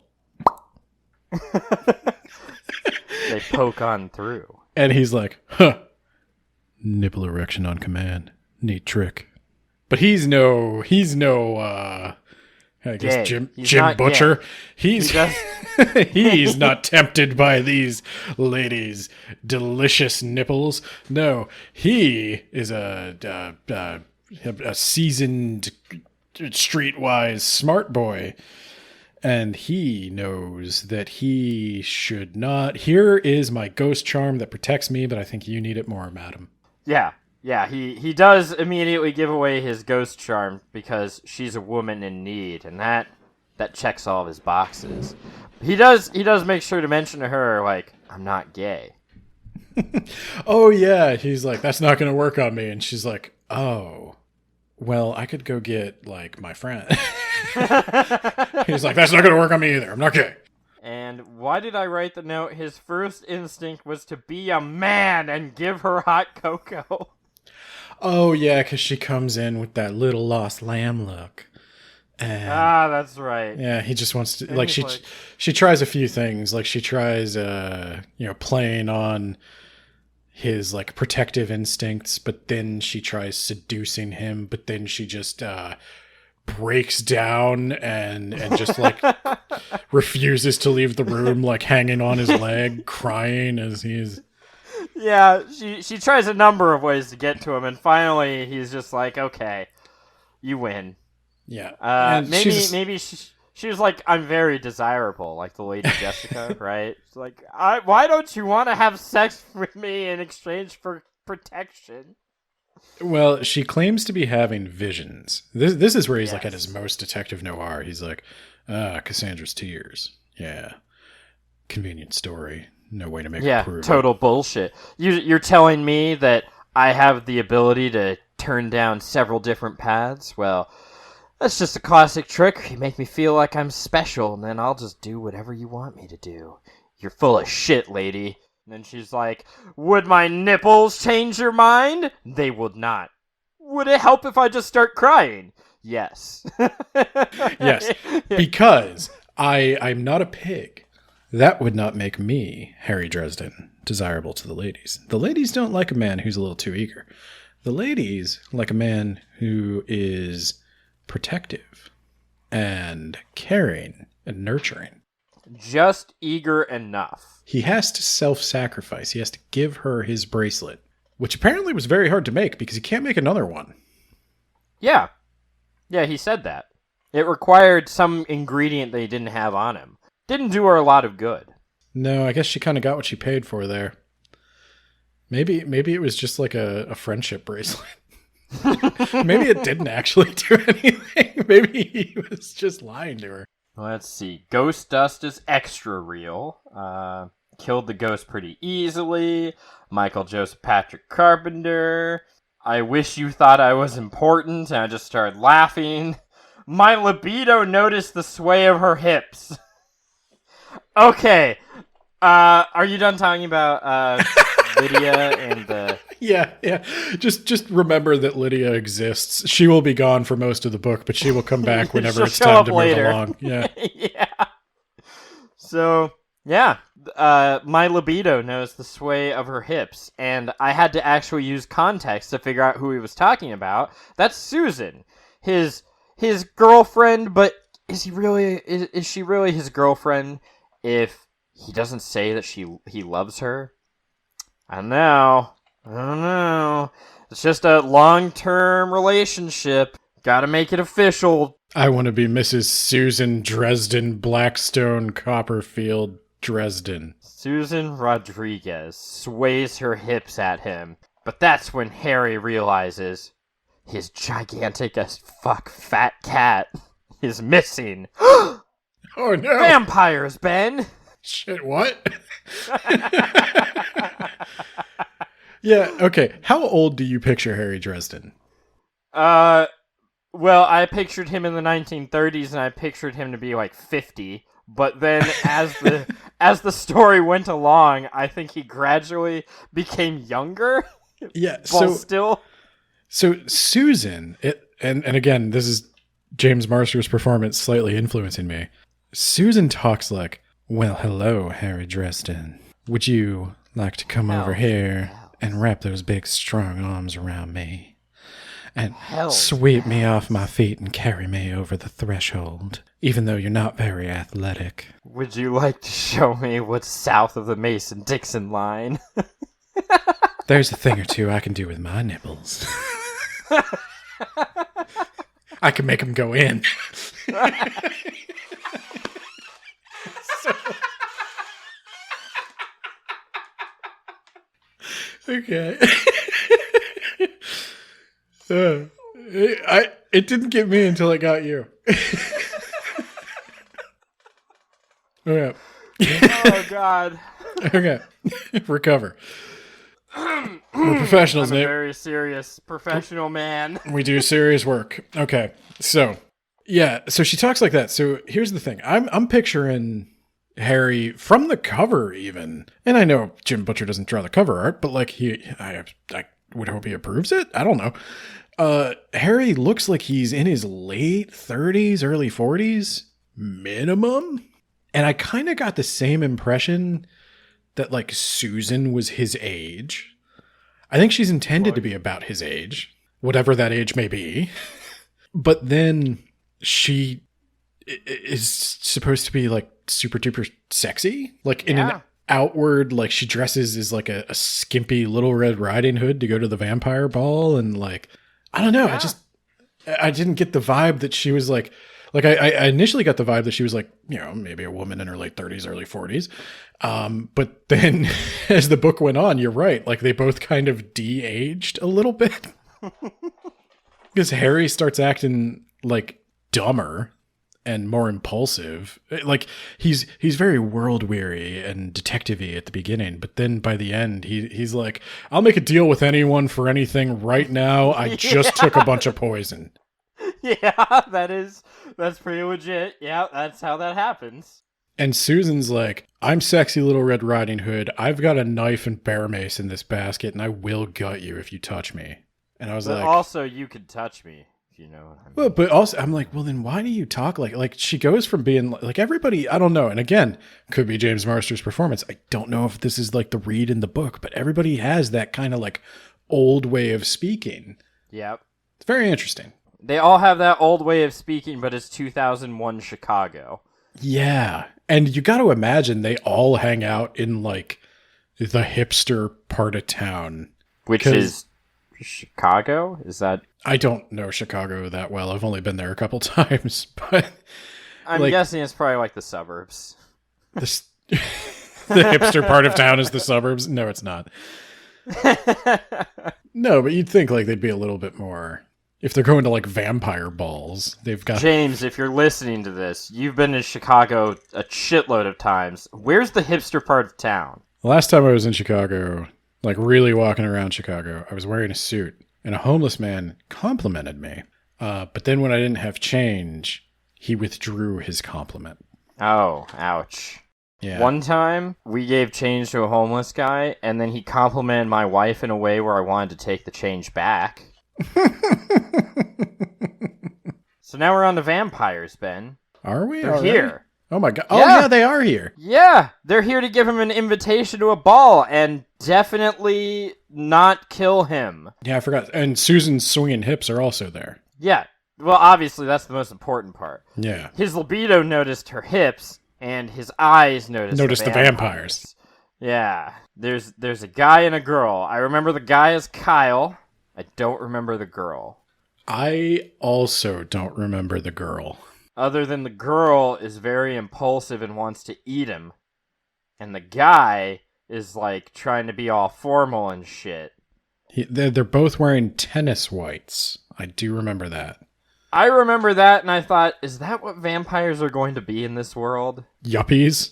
Speaker 2: They poke on through.
Speaker 1: And he's like, huh, nipple erection on command. Neat trick. But he's no, I guess
Speaker 2: Gay. He's
Speaker 1: Jim
Speaker 2: not
Speaker 1: Butcher.
Speaker 2: gay.
Speaker 1: He's he's not tempted by these ladies' delicious nipples. No, he is a seasoned, streetwise smart boy, and he knows that he should not. Here is my ghost charm that protects me, but I think you need it more, madam.
Speaker 2: Yeah, he does immediately give away his ghost charm because she's a woman in need, and that checks all of his boxes. He does make sure to mention to her, like, I'm not gay.
Speaker 1: Oh, yeah, he's like, that's not going to work on me, and she's like, oh, well, I could go get, like, my friend. He's like, that's not going to work on me either, I'm not gay.
Speaker 2: And why did I write the note? His first instinct was to be a man and give her hot cocoa.
Speaker 1: Oh, yeah, because she comes in with that little lost lamb look. And,
Speaker 2: that's right.
Speaker 1: Yeah, he just wants to,
Speaker 2: And
Speaker 1: like,
Speaker 2: he's
Speaker 1: she tries a few things. Like, she tries, playing on his, like, protective instincts, but then she tries seducing him, but then she just, breaks down and just, like, refuses to leave the room, like, hanging on his leg, crying as he's...
Speaker 2: Yeah, she tries a number of ways to get to him, and finally he's just like, okay, you win.
Speaker 1: Yeah.
Speaker 2: Maybe she was like, I'm very desirable, like the Lady Jessica, right? She's like, why don't you want to have sex with me in exchange for protection?
Speaker 1: Well, she claims to be having visions. This is where he's like at
Speaker 2: Yes.
Speaker 1: his most detective noir. He's like, Cassandra's tears. Yeah. Convenient story. No way to make her prove
Speaker 2: total bullshit. You're telling me that I have the ability to turn down several different paths? Well, that's just a classic trick. You make me feel like I'm special, and then I'll just do whatever you want me to do. You're full of shit, lady. And then she's like, would my nipples change your mind? They would not. Would it help if I just start crying? Yes.
Speaker 1: Yes, because I'm not a pig. That would not make me, Harry Dresden, desirable to the ladies. The ladies don't like a man who's a little too eager. The ladies like a man who is protective and caring and nurturing.
Speaker 2: Just eager enough.
Speaker 1: He has to self-sacrifice. He has to give her his bracelet, which apparently was very hard to make because he can't make another one.
Speaker 2: Yeah. Yeah, he said that. It required some ingredient that he didn't have on him. Didn't do her a lot of good.
Speaker 1: No, I guess she kind of got what she paid for there. Maybe it was just like a friendship bracelet. Maybe it didn't actually do anything. Maybe he was just lying to her.
Speaker 2: Let's see. Ghost dust is extra real. Killed the ghost pretty easily. Michael Joseph Patrick Carpenter. I wish you thought I was important, and I just started laughing. My libido noticed the sway of her hips. Okay. Are you done talking about Lydia and the...
Speaker 1: Yeah. Just remember that Lydia exists. She will be gone for most of the book, but she will come back whenever it's time to move along. Yeah.
Speaker 2: Yeah. So, yeah. My libido knows the sway of her hips, and I had to actually use context to figure out who he was talking about. That's Susan, his girlfriend, but is she really his girlfriend if he doesn't say that he loves her? I don't know. It's just a long-term relationship. Gotta make it official.
Speaker 1: I want to be Mrs. Susan Dresden Blackstone Copperfield Dresden.
Speaker 2: Susan Rodriguez sways her hips at him, but that's when Harry realizes his gigantic as fuck fat cat is missing.
Speaker 1: Oh no!
Speaker 2: Vampires, Ben!
Speaker 1: Shit, what? Yeah, okay. How old do you picture Harry Dresden?
Speaker 2: Well, I pictured him in the 1930s, and I pictured him to be like 50. But then, as the story went along, I think he gradually became younger.
Speaker 1: Yeah.
Speaker 2: So
Speaker 1: Susan, and again, this is James Marsters' performance slightly influencing me. Susan talks like Well, hello, Harry Dresden. Would you like to come over here and wrap those big, strong arms around me and sweep me off my feet and carry me over the threshold, even though you're not very athletic?
Speaker 2: Would you like to show me what's south of the Mason-Dixon line?
Speaker 1: There's a thing or two I can do with my nipples. I can make them go in. Okay. It didn't get me until it got you. Okay.
Speaker 2: Oh, God.
Speaker 1: Okay. Recover. We're professionals,
Speaker 2: I'm a
Speaker 1: Nate.
Speaker 2: very serious professional man.
Speaker 1: We do serious work. Okay. So, yeah. So she talks like that. So here's the thing. I'm picturing Harry from the cover even. And I know Jim Butcher doesn't draw the cover art, but like I would hope he approves it. I don't know. Harry looks like he's in his late 30s, early 40s minimum. And I kind of got the same impression that like Susan was his age. I think she's intended to be about his age, whatever that age may be. But then she is supposed to be like super duper sexy, like in an outward, like she dresses as like a skimpy Little Red Riding Hood to go to the vampire ball. And like, I don't know. I didn't get the vibe that she was like I initially got the vibe that she was like, you know, maybe a woman in her late 30s, early 40s. But then as the book went on, you're right. Like they both kind of de-aged a little bit because Harry starts acting like dumber and more impulsive. Like he's very world weary and detective-y at the beginning, but then by the end, he's like, I'll make a deal with anyone for anything right now. I just took a bunch of poison.
Speaker 2: Yeah, that's pretty legit. Yeah, that's how that happens.
Speaker 1: And Susan's like, I'm sexy Little Red Riding Hood. I've got a knife and bear mace in this basket, and I will gut you if you touch me. And I was like,
Speaker 2: also, you could touch me, if you know what I mean.
Speaker 1: Well, but also, I'm like, well, then why do you talk like she goes from being like everybody, I don't know. And again, could be James Marsters' performance. I don't know if this is like the read in the book, but everybody has that kind of like old way of speaking.
Speaker 2: Yep.
Speaker 1: It's very interesting.
Speaker 2: They all have that old way of speaking, but it's 2001 Chicago.
Speaker 1: Yeah. And you got to imagine they all hang out in like the hipster part of town.
Speaker 2: Which is Chicago? Is that?
Speaker 1: I don't know Chicago that well. I've only been there a couple times, but
Speaker 2: I'm guessing it's probably like the suburbs.
Speaker 1: The hipster part of town is the suburbs. No, it's not. No, but you'd think like they'd be a little bit more. If they're going to like vampire balls, they've got...
Speaker 2: James, if you're listening to this, you've been to Chicago a shitload of times. Where's the hipster part of town?
Speaker 1: The last time I was in Chicago, like really walking around Chicago, I was wearing a suit and a homeless man complimented me. But then when I didn't have change, he withdrew his compliment.
Speaker 2: Oh, ouch.
Speaker 1: Yeah.
Speaker 2: One time, we gave change to a homeless guy, and then he complimented my wife in a way where I wanted to take the change back. So now we're on the vampires, Ben.
Speaker 1: Are we?
Speaker 2: They're here.
Speaker 1: Oh my god. Oh yeah, they are here.
Speaker 2: Yeah, they're here to give him an invitation to a ball and definitely not kill him.
Speaker 1: Yeah, I forgot. And Susan's swinging hips are also there.
Speaker 2: Yeah. Well, obviously that's the most important part.
Speaker 1: Yeah.
Speaker 2: His libido noticed her hips and his eyes noticed
Speaker 1: the vampires.
Speaker 2: Yeah. There's a guy and a girl. I remember the guy as Kyle. I don't remember the girl.
Speaker 1: I also don't remember the girl.
Speaker 2: Other than the girl is very impulsive and wants to eat him. And the guy is like trying to be all formal and shit.
Speaker 1: They're both wearing tennis whites. I do remember that.
Speaker 2: I remember that and I thought, is that what vampires are going to be in this world?
Speaker 1: Yuppies?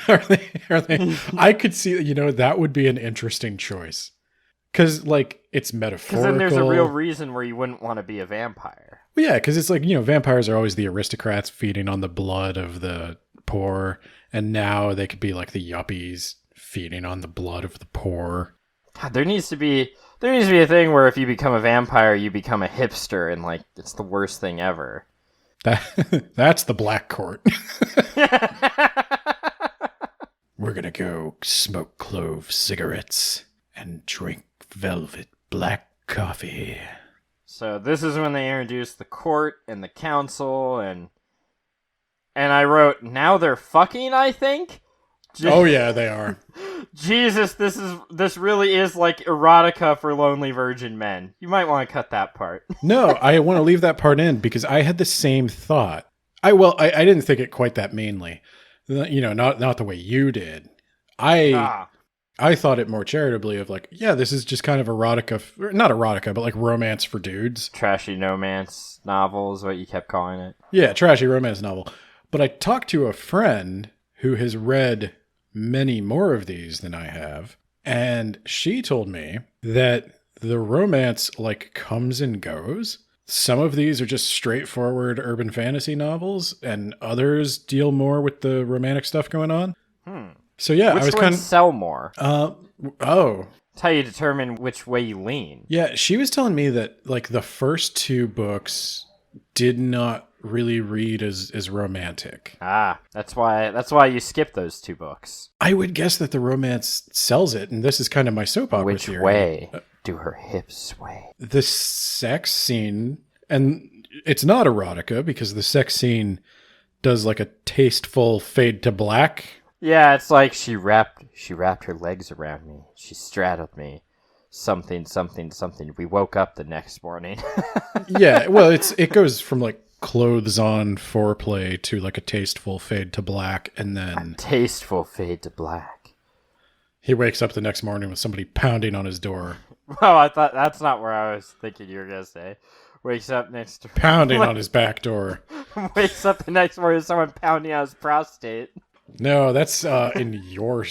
Speaker 1: Are they? I could see, that would be an interesting choice. Because, like, it's metaphorical.
Speaker 2: Because then there's a real reason where you wouldn't want to be a vampire.
Speaker 1: Well, yeah, because it's like, vampires are always the aristocrats feeding on the blood of the poor. And now they could be like the yuppies feeding on the blood of the poor.
Speaker 2: God, there needs to be a thing where if you become a vampire, you become a hipster, and, like, it's the worst thing ever.
Speaker 1: That's the black court. We're gonna go smoke clove cigarettes and drink velvet black coffee.
Speaker 2: So this is when they introduced the court and the council, and I wrote, now they're fucking, I think?
Speaker 1: Oh yeah, they are.
Speaker 2: Jesus, this really is like erotica for lonely virgin men. You might want to cut that part.
Speaker 1: No, I want to leave that part in because I had the same thought. I didn't think it quite that meanly. Not the way you did. I thought it more charitably of like, yeah, this is just kind of erotica, not erotica, but like romance for dudes.
Speaker 2: Trashy romance novel is what you kept calling it.
Speaker 1: Yeah, trashy romance novel. But I talked to a friend who has read many more of these than I have, and she told me that the romance like comes and goes. Some of these are just straightforward urban fantasy novels, and others deal more with the romantic stuff going on. So yeah,
Speaker 2: which
Speaker 1: I was
Speaker 2: ones
Speaker 1: kind of
Speaker 2: sell more.
Speaker 1: That's
Speaker 2: how you determine which way you lean.
Speaker 1: Yeah, she was telling me that like the first two books did not really read as romantic.
Speaker 2: That's why you skip those two books.
Speaker 1: I would guess that the romance sells it, and this is kind of my soap opera
Speaker 2: Which
Speaker 1: theory.
Speaker 2: way do her hips sway?
Speaker 1: The sex scene, and it's not erotica because the sex scene does like a tasteful fade to black.
Speaker 2: Yeah, it's like she wrapped her legs around me. She straddled me. Something. We woke up the next morning.
Speaker 1: Yeah, well, it goes from like clothes on foreplay to like a tasteful fade to black, and then
Speaker 2: tasteful fade to black.
Speaker 1: He wakes up the next morning with somebody pounding on his door.
Speaker 2: Oh, I thought that's not where I was thinking you were gonna say. Wakes up next to
Speaker 1: pounding on his back door.
Speaker 2: Wakes up the next morning with someone pounding on his prostate.
Speaker 1: No, that's in your.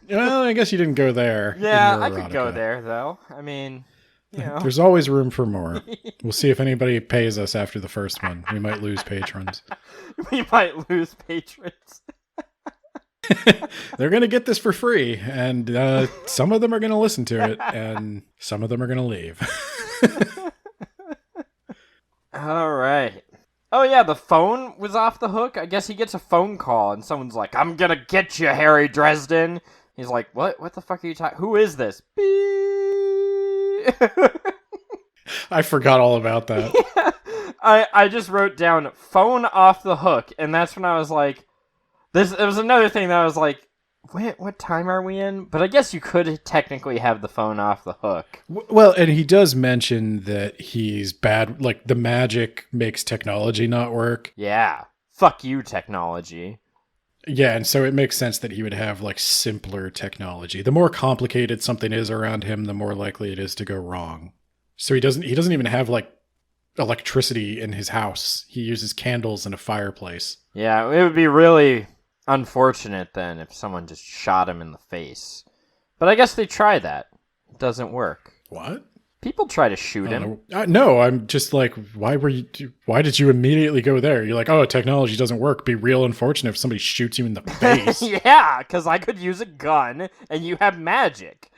Speaker 1: Well, I guess you didn't go there.
Speaker 2: Yeah, I could go there though. I mean,
Speaker 1: there's always room for more. We'll see if anybody pays us after the first one. We might lose patrons.
Speaker 2: We might lose patrons.
Speaker 1: They're going to get this for free, and some of them are going to listen to it, and some of them are going to leave.
Speaker 2: All right. Oh, yeah, the phone was off the hook. I guess he gets a phone call, and someone's like, I'm going to get you, Harry Dresden. He's like, what? What the fuck are you talking? Who is this?
Speaker 1: I forgot all about that.
Speaker 2: Yeah. I just wrote down phone off the hook, and that's when I was like, it was another thing that I was like, what time are we in? But I guess you could technically have the phone off the hook.
Speaker 1: Well, and he does mention that he's bad, like the magic makes technology not work.
Speaker 2: Yeah. Fuck you, technology.
Speaker 1: Yeah, and so it makes sense that he would have like simpler technology. The more complicated something is around him, the more likely it is to go wrong. So he doesn't even have like electricity in his house. He uses candles and a fireplace.
Speaker 2: Yeah, it would be really unfortunate then if someone just shot him in the face. But I guess they try that. It doesn't work.
Speaker 1: What?
Speaker 2: People try to shoot him.
Speaker 1: No, I'm just like, why did you immediately go there? You're like, oh, technology doesn't work. Be real unfortunate if somebody shoots you in the face.
Speaker 2: Yeah, because I could use a gun and you have magic.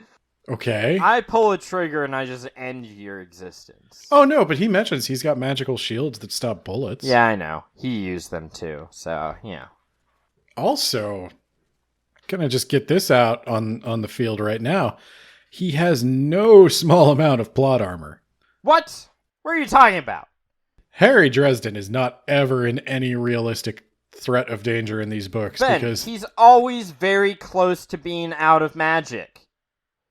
Speaker 1: Okay.
Speaker 2: I pull a trigger and I just end your existence.
Speaker 1: Oh, no, but he mentions he's got magical shields that stop bullets.
Speaker 2: Yeah, I know. He used them too, so, yeah.
Speaker 1: Also, gonna just get this out on the field right now. He has no small amount of plot armor.
Speaker 2: What? What are you talking about?
Speaker 1: Harry Dresden is not ever in any realistic threat of danger in these books.
Speaker 2: Ben,
Speaker 1: because
Speaker 2: he's always very close to being out of magic.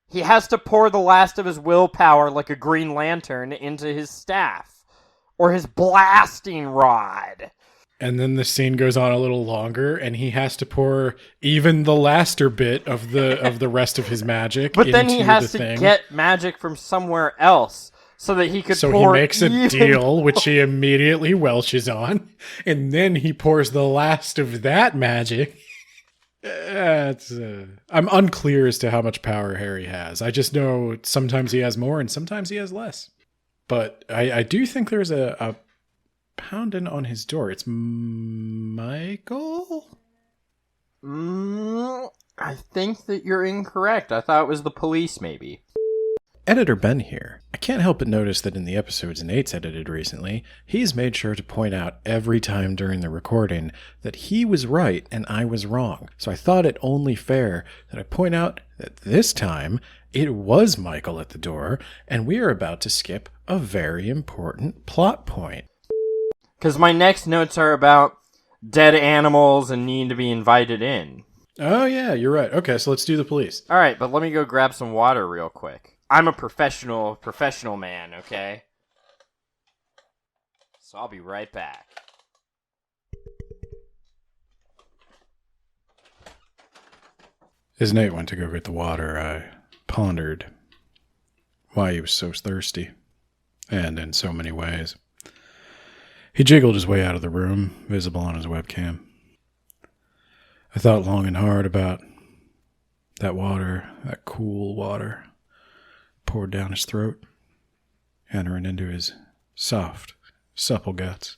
Speaker 2: He has to pour the last of his willpower like a Green Lantern into his staff. Or his blasting rod.
Speaker 1: And then the scene goes on a little longer, and he has to pour even the laster bit of the rest of his magic.
Speaker 2: But then he has
Speaker 1: to
Speaker 2: get magic from somewhere else so that he could.
Speaker 1: So
Speaker 2: pour
Speaker 1: he makes a deal, which he immediately welches on, and then he pours the last of that magic. I'm unclear as to how much power Harry has. I just know sometimes he has more, and sometimes he has less. But I do think there's a pounding on his door. It's Michael?
Speaker 2: I think that you're incorrect. I thought it was the police, maybe.
Speaker 1: Editor Ben here. I can't help but notice that in the episodes Nate's edited recently, he's made sure to point out every time during the recording that he was right and I was wrong. So I thought it only fair that I point out that this time it was Michael at the door, and we are about to skip a very important plot point.
Speaker 2: Because my next notes are about dead animals and need to be invited in.
Speaker 1: Oh yeah, you're right. Okay, so let's do the police.
Speaker 2: All right, but let me go grab some water real quick. I'm a professional man, okay? So I'll be right back.
Speaker 1: As Nate went to go get the water, I pondered why he was so thirsty, and in so many ways. He jiggled his way out of the room, visible on his webcam. I thought long and hard about that water, that cool water, poured down his throat, entering into his soft, supple guts.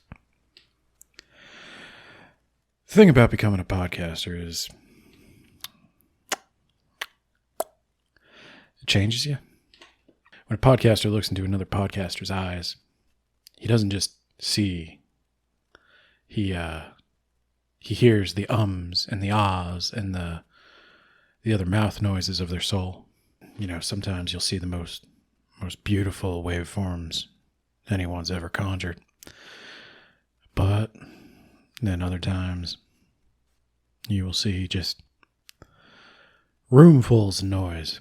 Speaker 1: The thing about becoming a podcaster is it changes you. When a podcaster looks into another podcaster's eyes, he doesn't just see. He hears the ums and the ahs and the other mouth noises of their soul. You know, sometimes you'll see the most beautiful waveforms anyone's ever conjured. But then other times you will see just roomfuls of noise.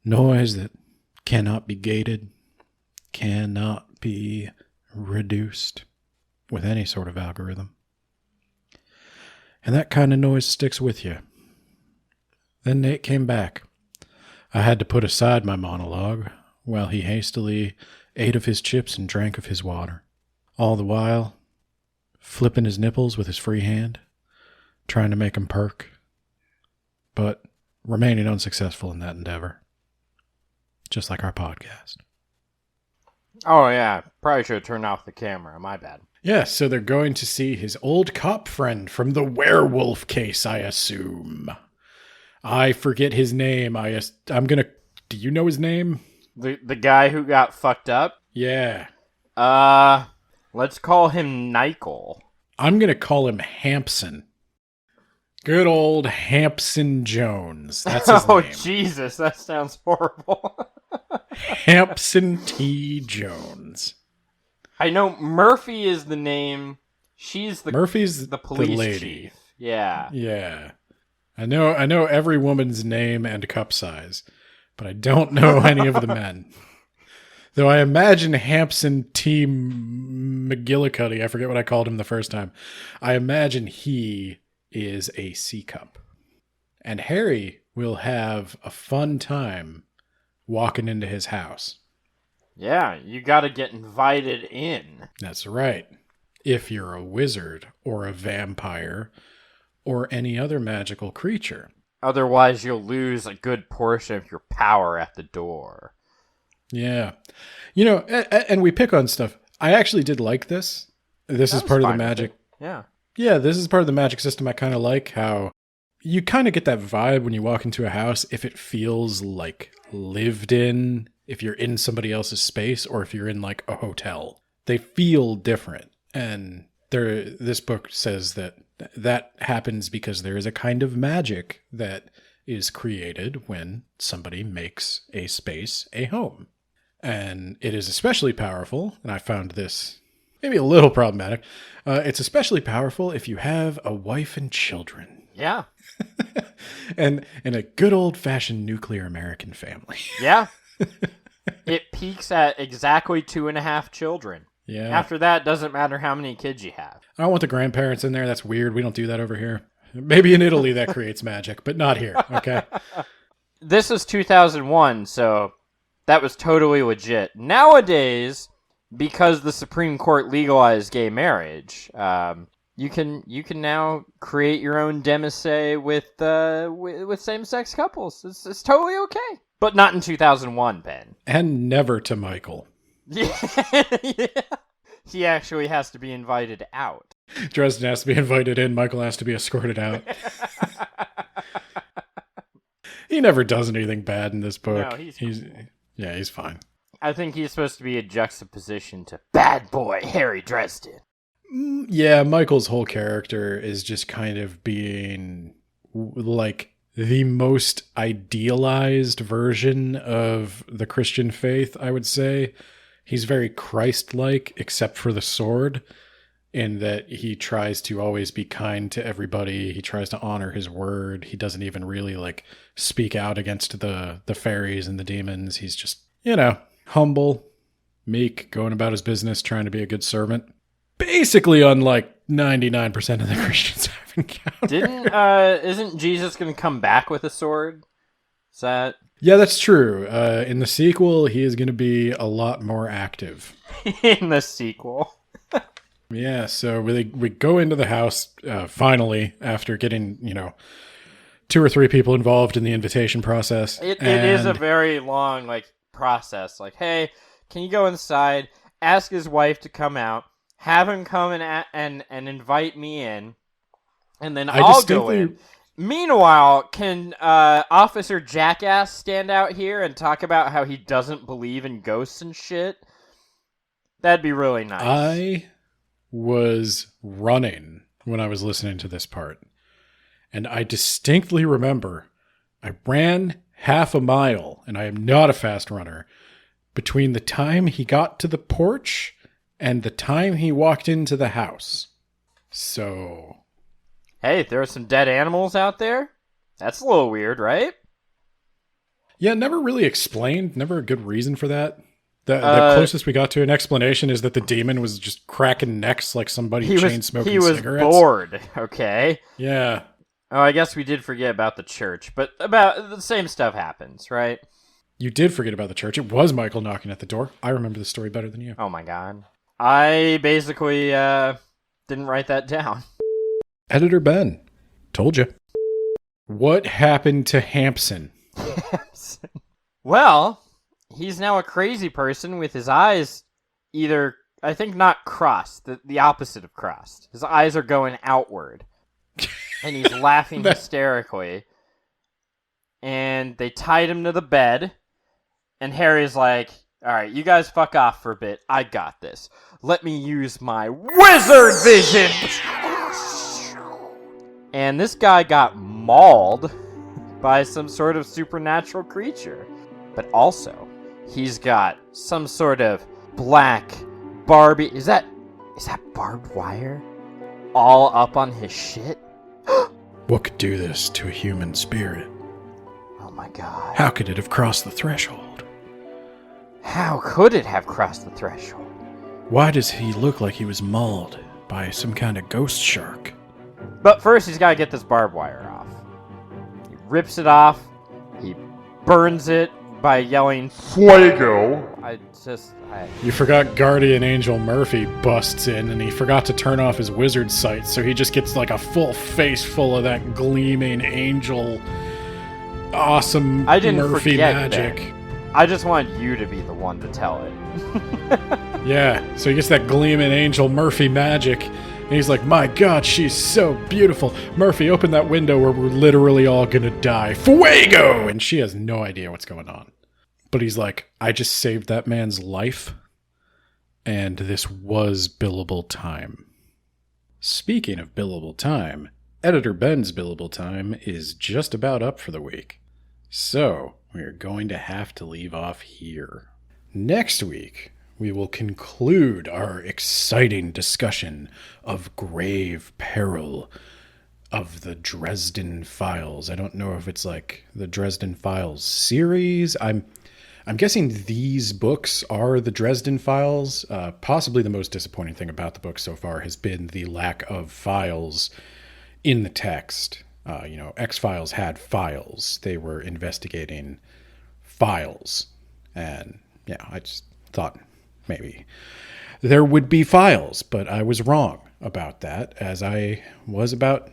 Speaker 1: Noise that cannot be gated, cannot be reduced with any sort of algorithm. And that kind of noise sticks with you. Then Nate came back. I had to put aside my monologue while he hastily ate of his chips and drank of his water. All the while, flipping his nipples with his free hand, trying to make him perk, but remaining unsuccessful in that endeavor. Just like our podcast.
Speaker 2: Oh, yeah. Probably should have turned off the camera. My bad.
Speaker 1: Yes, so they're going to see his old cop friend from the werewolf case, I assume. I forget his name. I'm going to... Do you know his name?
Speaker 2: The guy who got fucked up?
Speaker 1: Yeah.
Speaker 2: Let's call him Nykel.
Speaker 1: I'm going to call him Hampson. Good old Hampson Jones. That's his
Speaker 2: Oh,
Speaker 1: name.
Speaker 2: Jesus, that sounds horrible.
Speaker 1: Hampson T. Jones.
Speaker 2: I know Murphy is the name. She's
Speaker 1: Murphy's
Speaker 2: the police
Speaker 1: lady.
Speaker 2: chief. Yeah.
Speaker 1: Yeah. I know every woman's name and cup size, but I don't know any of the men. Though I imagine Hampson T. McGillicuddy, I forget what I called him the first time, I imagine he is a C cup. And Harry will have a fun time walking into his house.
Speaker 2: Yeah, you gotta get invited in.
Speaker 1: That's right. If you're a wizard or a vampire or any other magical creature.
Speaker 2: Otherwise, you'll lose a good portion of your power at the door.
Speaker 1: Yeah. You know, and we pick on stuff. I actually did like this. This is part of the magic.
Speaker 2: Yeah.
Speaker 1: Yeah, this is part of the magic system I kind of like, how you kind of get that vibe when you walk into a house if it feels like lived in, if you're in somebody else's space, or if you're in like a hotel. They feel different. And this book says that happens because there is a kind of magic that is created when somebody makes a space a home. And it is especially powerful, and I found this maybe a little problematic. It's especially powerful if you have a wife and children.
Speaker 2: Yeah.
Speaker 1: And in a good old-fashioned nuclear American family.
Speaker 2: Yeah. It peaks at exactly 2.5 children.
Speaker 1: Yeah.
Speaker 2: After that, doesn't matter how many kids you have.
Speaker 1: I don't want the grandparents in there. That's weird. We don't do that over here. Maybe in Italy that creates magic, but not here. Okay.
Speaker 2: This is 2001, so that was totally legit. Nowadays, because the Supreme Court legalized gay marriage, you can now create your own democé with same-sex couples. It's totally okay. But not in 2001, Ben.
Speaker 1: And never to Michael.
Speaker 2: Yeah. He actually has to be invited out.
Speaker 1: Dresden has to be invited in. Michael has to be escorted out. He never does anything bad in this book.
Speaker 2: No, he's cool.
Speaker 1: Yeah, he's fine.
Speaker 2: I think he's supposed to be a juxtaposition to bad boy Harry Dresden.
Speaker 1: Yeah, Michael's whole character is just kind of being like the most idealized version of the Christian faith, I would say. He's very Christ-like, except for the sword, in that he tries to always be kind to everybody. He tries to honor his word. He doesn't even really like speak out against the fairies and the demons. He's just, humble, meek, going about his business, trying to be a good servant. Basically unlike 99% of the Christians I've encountered.
Speaker 2: Isn't Jesus going to come back with a sword? Is that...
Speaker 1: Yeah, that's true. In the sequel, he is going to be a lot more active.
Speaker 2: In the sequel.
Speaker 1: Yeah, so we go into the house, finally, after getting, 2 or 3 people involved in the invitation process.
Speaker 2: It is a very long, process. Like, hey, can you go inside, ask his wife to come out, have him come and invite me in, and then I'll go in. Meanwhile, can Officer Jackass stand out here and talk about how he doesn't believe in ghosts and shit? That'd be really nice.
Speaker 1: I was running when I was listening to this part, and I distinctly remember I ran half a mile, and I am not a fast runner, between the time he got to the porch and the time he walked into the house. So...
Speaker 2: Hey, there are some dead animals out there? That's a little weird, right?
Speaker 1: Yeah, never really explained. Never a good reason for that. The closest we got to an explanation is that the demon was just cracking necks like somebody chain smoking cigarettes.
Speaker 2: He was bored, okay?
Speaker 1: Yeah.
Speaker 2: Oh, I guess we did forget about the church, but about the same stuff happens, right?
Speaker 1: You did forget about the church. It was Michael knocking at the door. I remember the story better than you.
Speaker 2: Oh my god. I basically didn't write that down.
Speaker 1: Editor Ben. Told you. What happened to Hampson?
Speaker 2: Well, he's now a crazy person with his eyes either, I think not crossed, the opposite of crossed. His eyes are going outward. And he's laughing hysterically. And they tied him to the bed. And Harry's like, alright, you guys fuck off for a bit. I got this. Let me use my wizard vision! And this guy got mauled by some sort of supernatural creature. But also, he's got some sort of black Barbie... Is that barbed wire? All up on his shit?
Speaker 1: What could do this to a human spirit?
Speaker 2: Oh my god.
Speaker 1: How could it have crossed the threshold?
Speaker 2: How could it have crossed the threshold?
Speaker 1: Why does he look like he was mauled by some kind of ghost shark?
Speaker 2: But first, he's got to get this barbed wire off. He rips it off. He burns it by yelling, Fuego!
Speaker 1: You forgot Guardian Angel Murphy busts in, and he forgot to turn off his wizard sight, so he just gets like a full face full of that gleaming angel, awesome Murphy magic.
Speaker 2: Ben. I just want you to be the one to tell it.
Speaker 1: Yeah, so he gets that gleaming angel Murphy magic, and he's like, my god, she's so beautiful. Murphy, open that window or we're literally all gonna die. Fuego! And she has no idea what's going on. But he's like, I just saved that man's life, and this was billable time. Speaking of billable time, Editor Ben's billable time is just about up for the week. So, we are going to have to leave off here. Next week, we will conclude our exciting discussion of Grave Peril of the Dresden Files. I don't know if it's like the Dresden Files series. I'm guessing these books are the Dresden Files. Possibly the most disappointing thing about the book so far has been the lack of files in the text. X-Files had files. They were investigating files. And, I just thought maybe there would be files, but I was wrong about that, as I was about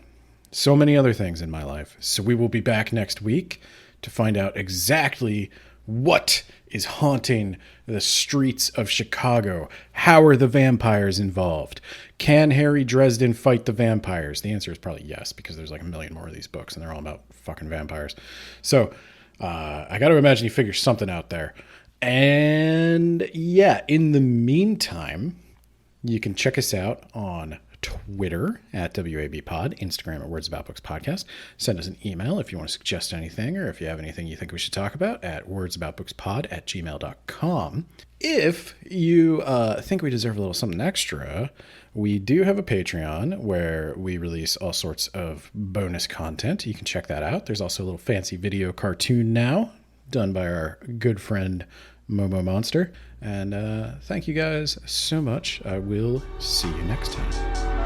Speaker 1: so many other things in my life. So we will be back next week to find out exactly what is haunting the streets of Chicago. How are the vampires involved? Can Harry Dresden fight the vampires? The answer is probably yes, because there's like a million more of these books, and they're all about fucking vampires. So I got to imagine he figures something out there. And yeah, in the meantime, you can check us out on Twitter at WABpod, Instagram at Words About Books Podcast. Send us an email if you want to suggest anything or if you have anything you think we should talk about at wordsaboutbookspod@gmail.com. If you think we deserve a little something extra, we do have a Patreon where we release all sorts of bonus content. You can check that out. There's also a little fancy video cartoon now done by our good friend Momo Monster. And thank you guys so much. I will see you next time.